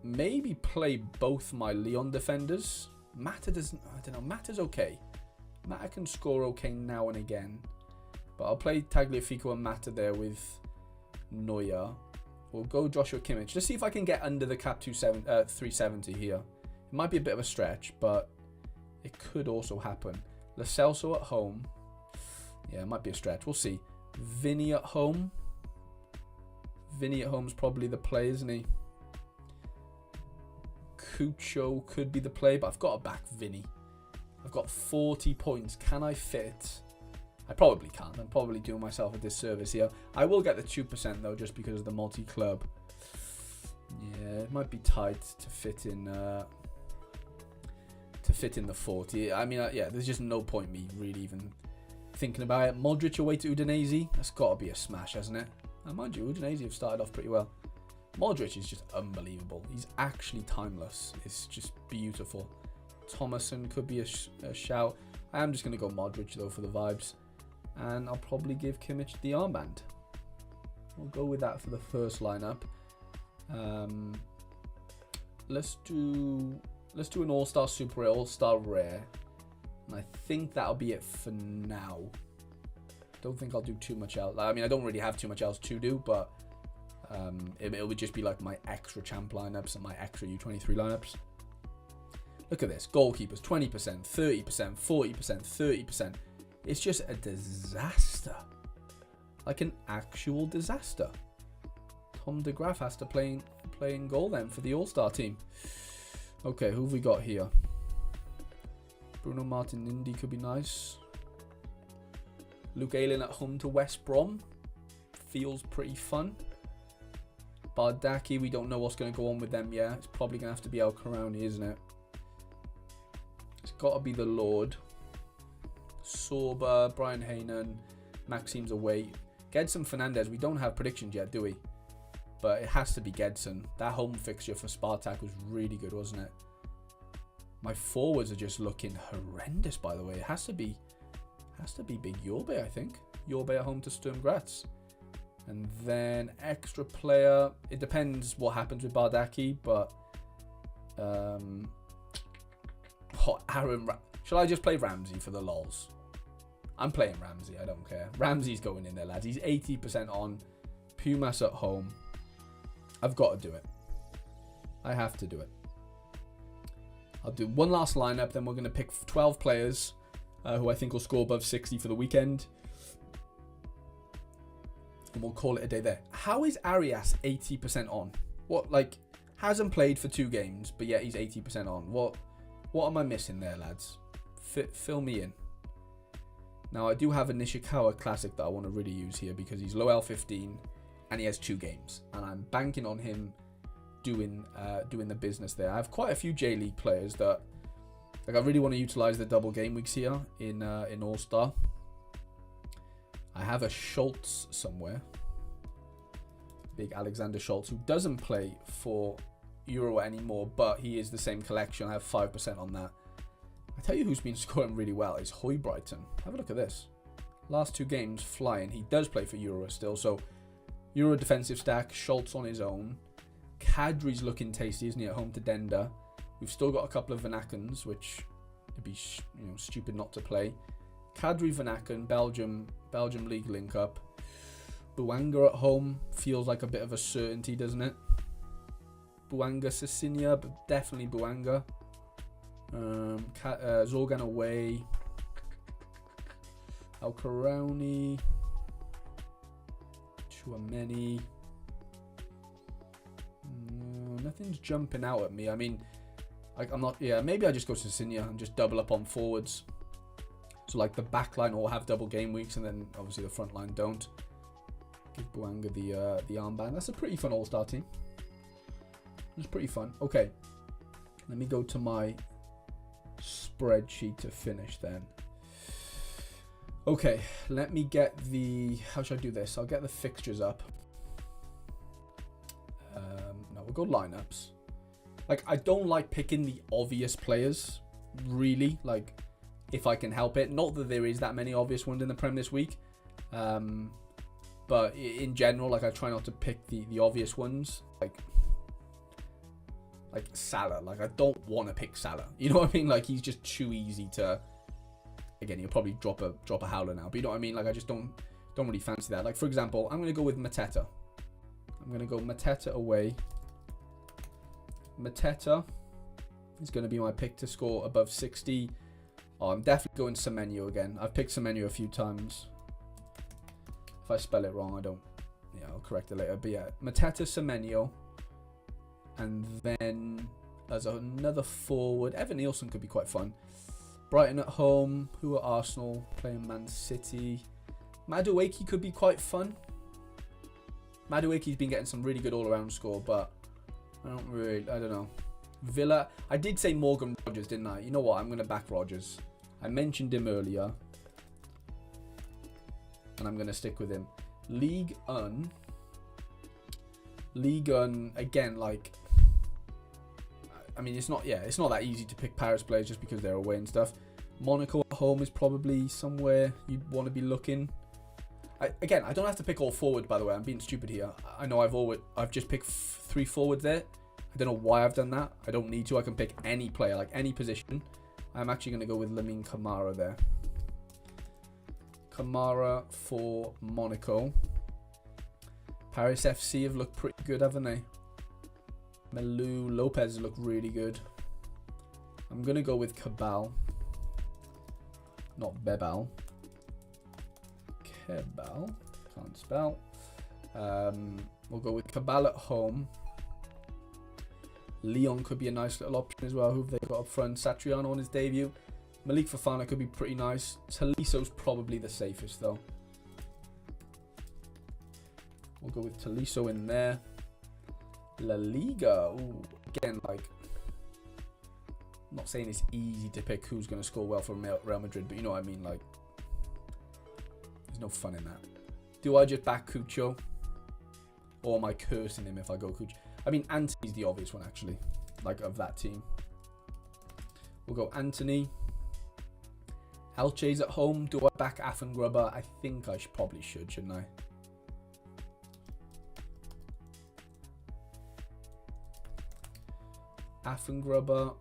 maybe play both my Leon defenders. Mata doesn't... I don't know. Mata's okay. Mata can score okay now and again. But I'll play Tagliafico and Mata there with Neuer. We'll go Joshua Kimmich. Just see if I can get under the cap 370 here. It might be a bit of a stretch, but it could also happen. Lo Celso at home. Yeah, it might be a stretch. We'll see. Vinny at home. Vinny at home's probably the play, isn't he? Cucho could be the play, but I've got to back Vinny. I've got 40 points. Can I fit? I probably can't. I'm probably doing myself a disservice here. I will get the 2% though, just because of the multi-club. Yeah, it might be tight to fit in the 40. I mean, yeah, there's just no point me really even thinking about it. Modric away to Udinese. That's got to be a smash, hasn't it? And mind you, Udinese have started off pretty well. Modric is just unbelievable. He's actually timeless. It's just beautiful. Thomason could be a shout. I am just going to go Modric though for the vibes. And I'll probably give Kimmich the armband. We'll go with that for the first lineup. Let's do an all-star super, all-star rare. And I think that'll be it for now. Don't think I'll do too much else. I mean, I don't really have too much else to do, but it would just be like my extra champ lineups and my extra U23 lineups. Look at this. Goalkeepers, 20%, 30%, 40%, 30%. It's just a disaster. Like an actual disaster. Tom de Graaf has to play in goal then for the All-Star team. Okay, who have we got here? Bruno Martinelli could be nice. Luke Ayling at home to West Brom. Feels pretty fun. Bardaki, we don't know what's going to go on with them yet. It's probably going to have to be El Karani, isn't it? It's got to be the Lord. Sorba, Brian Haynen, Maxime's away. Gedson Fernandez, we don't have predictions yet, do we? But it has to be Gedson. That home fixture for Spartak was really good, wasn't it? My forwards are just looking horrendous, by the way. It has to be Big Yorbe, I think. Yorbe at home to Sturm Graz. And then extra player. It depends what happens with Bardaki, but shall I just play Ramsey for the lols? I'm playing Ramsey, I don't care. Ramsey's going in there, lads. He's 80% on. Pumas at home. I've got to do it. I have to do it. I'll do one last lineup, then we're going to pick 12 players who I think will score above 60 for the weekend. And we'll call it a day there. How is Arias 80% on? What, like, hasn't played for 2 games, but yet he's 80% on. What am I missing there, lads? Fill me in. Now, I do have a Nishikawa Classic that I want to really use here because he's low L15 and he has 2 games. And I'm banking on him doing the business there. I have quite a few J League players that, like, I really want to utilize the double game weeks here in All-Star. I have a Schultz somewhere. Big Alexander Schultz, who doesn't play for Euro anymore, but he is the same collection. I have 5% on that. I tell you who's been scoring really well is Hoybrighton. Have a look at this. Last 2 games flying. He does play for Euro still, so Euro defensive stack, Schultz on his own. Kadri's looking tasty, isn't he, at home to Denda. We've still got a couple of Vanakens, which it'd be stupid not to play. Kadri, Vanaken, Belgium League link up. Buanga at home feels like a bit of a certainty, doesn't it? Buanga, Cecilia, but definitely Buanga. Zorgan away. Alcaroni. Chouameni. Nothing's jumping out at me. I mean, I'm not. Yeah, maybe I just go to Cecilia and just double up on forwards. So like the back line all have double game weeks, and then obviously the front line don't. Give Buanga the armband. That's a pretty fun all-star team. It's pretty fun. Okay, let me go to my spreadsheet to finish then. Okay, let me get the. How should I do this? I'll get the fixtures up. No, we'll go lineups. Like, I don't like picking the obvious players, really. Like, if I can help it. Not that there is that many obvious ones in the Prem this week. But in general, like, I try not to pick the obvious ones. Like Salah. Like, I don't want to pick Salah. You know what I mean? Like, he's just too easy to. Again, he'll probably drop a howler now. But you know what I mean? Like, I just don't really fancy that. Like, for example, I'm going to go with Mateta. I'm going to go Mateta away. Mateta is going to be my pick to score above 60. Oh, I'm definitely going Semenyo again. I've picked Semenyo a few times. If I spell it wrong, I don't. Yeah, I'll correct it later. But yeah, Mateta, Semenyo. And then as another forward, Evan Nielsen could be quite fun. Brighton at home. Who are Arsenal? Playing Man City. Madueke could be quite fun. Madueke's been getting some really good all-around score, but I don't know. Villa. I did say Morgan Rogers, didn't I? You know what? I'm going to back Rogers. I mentioned him earlier. And I'm going to stick with him. Ligue 1. Again, like, I mean, it's not that easy to pick Paris players just because they're away and stuff. Monaco at home is probably somewhere you'd want to be looking. Again, I don't have to pick all forward, by the way. I'm being stupid here. I know I've just picked 3 forwards there. I don't know why I've done that. I don't need to. I can pick any player, like any position. I'm actually going to go with Lamine Camara there. Camara for Monaco. Paris FC have looked pretty good, haven't they? Melou, Lopez look really good. I'm going to go with Cabal. Not Bebal. Cabal. Can't spell. We'll go with Cabal at home. Leon could be a nice little option as well. Who have they got up front? Satriano on his debut. Malik Fofana could be pretty nice. Toliso's probably the safest though. We'll go with Toliso in there. La Liga. Ooh, again, like, I'm not saying it's easy to pick who's going to score well for Real Madrid, but you know what I mean. Like, there's no fun in that. Do I just back Cucho? Or am I cursing him if I go Cucho? I mean, Anthony's the obvious one, actually, like, of that team. We'll go Anthony. Elche's at home. Do I back Affengrubber? I think I probably should, shouldn't I? Affengrubber.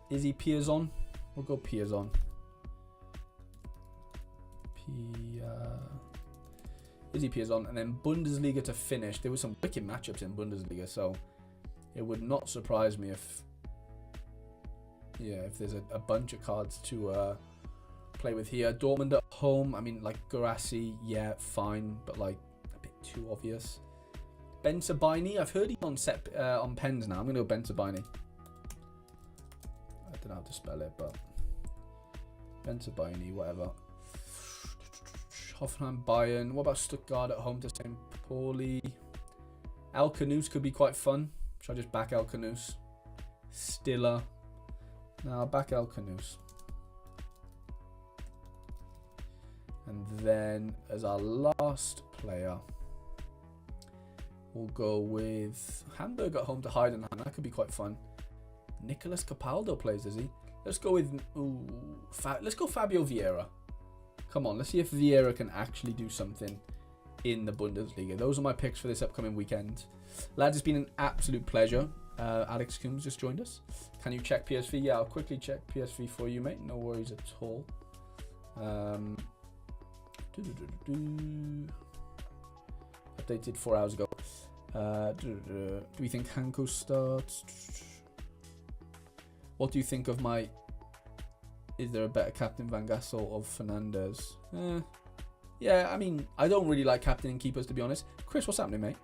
Is he Piazon? We'll go Piazon. Is he Piazon? And then Bundesliga to finish. There were some wicked matchups in Bundesliga, so it would not surprise me if there's a bunch of cards to play with here. Dortmund at home. I mean, like Guirassy, yeah, fine, but like a bit too obvious. Ben Sabini, I've heard he's on set on pens now. I'm gonna go Ben Sabini. I don't know how to spell it, but Ben Sabini, whatever. Hoffenheim, Bayern. What about Stuttgart at home to St. Pauli? El Canoes could be quite fun. Should I just back El Canoes? Stiller. No, back El Canoes. And then as our last player, we'll go with Hamburg at home to Heidenheim. That could be quite fun. Nicolas Capaldo plays, does he? Let's go with let's go Fabio Vieira. Come on, let's see if Vieira can actually do something in the Bundesliga. Those are my picks for this upcoming weekend. Lads, it's been an absolute pleasure. Alex Coombs just joined us. Can you check PSV? Yeah, I'll quickly check PSV for you, mate. No worries at all. Updated 4 hours ago. Do we think Hanko starts? What do you think of my... Is there a better captain, Van Gassel or Fernandez? Yeah, I mean, I don't really like captaining keepers, to be honest. Chris, what's happening, mate?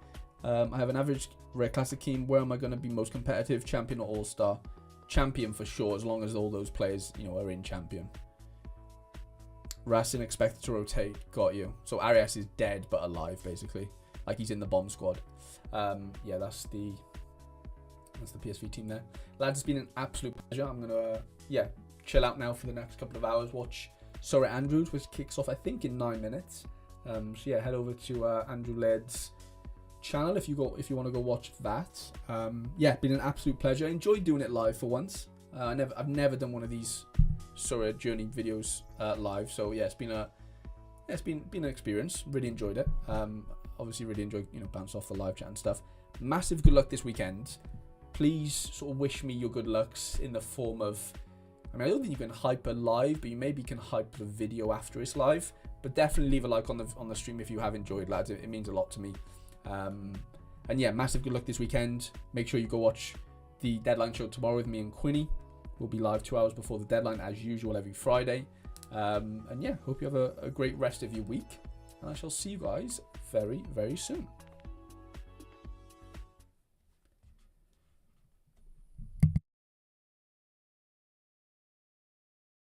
I have an average rare classic team. Where am I going to be most competitive? Champion or all-star? Champion for sure, as long as all those players, you know, are in champion. Racing expected to rotate. Got you. So Arias is dead but alive, basically. Like he's in the bomb squad. Yeah, that's the PSV team there. Lads, it's been an absolute pleasure. I'm going to, chill out now for the next couple of hours. Watch Sorare Andrews, which kicks off, I think, in 9 minutes. So yeah, head over to Andrew Laird's channel if you want to go watch that. Yeah, been an absolute pleasure. Enjoyed doing it live for once. I've never done one of these Sorare journey videos live. So yeah, it's been an experience. Really enjoyed it. Obviously, really enjoyed bounce off the live chat and stuff. Massive good luck this weekend. Please sort of wish me your good lucks in the form of. I mean, I don't think you can hype a live, but you maybe can hype the video after it's live. But definitely leave a like on the stream if you have enjoyed, lads. It means a lot to me. And yeah, massive good luck this weekend. Make sure you go watch the deadline show tomorrow with me and Quinny. We'll be live 2 hours before the deadline as usual every Friday. And yeah, hope you have a great rest of your week. And I shall see you guys very, very soon.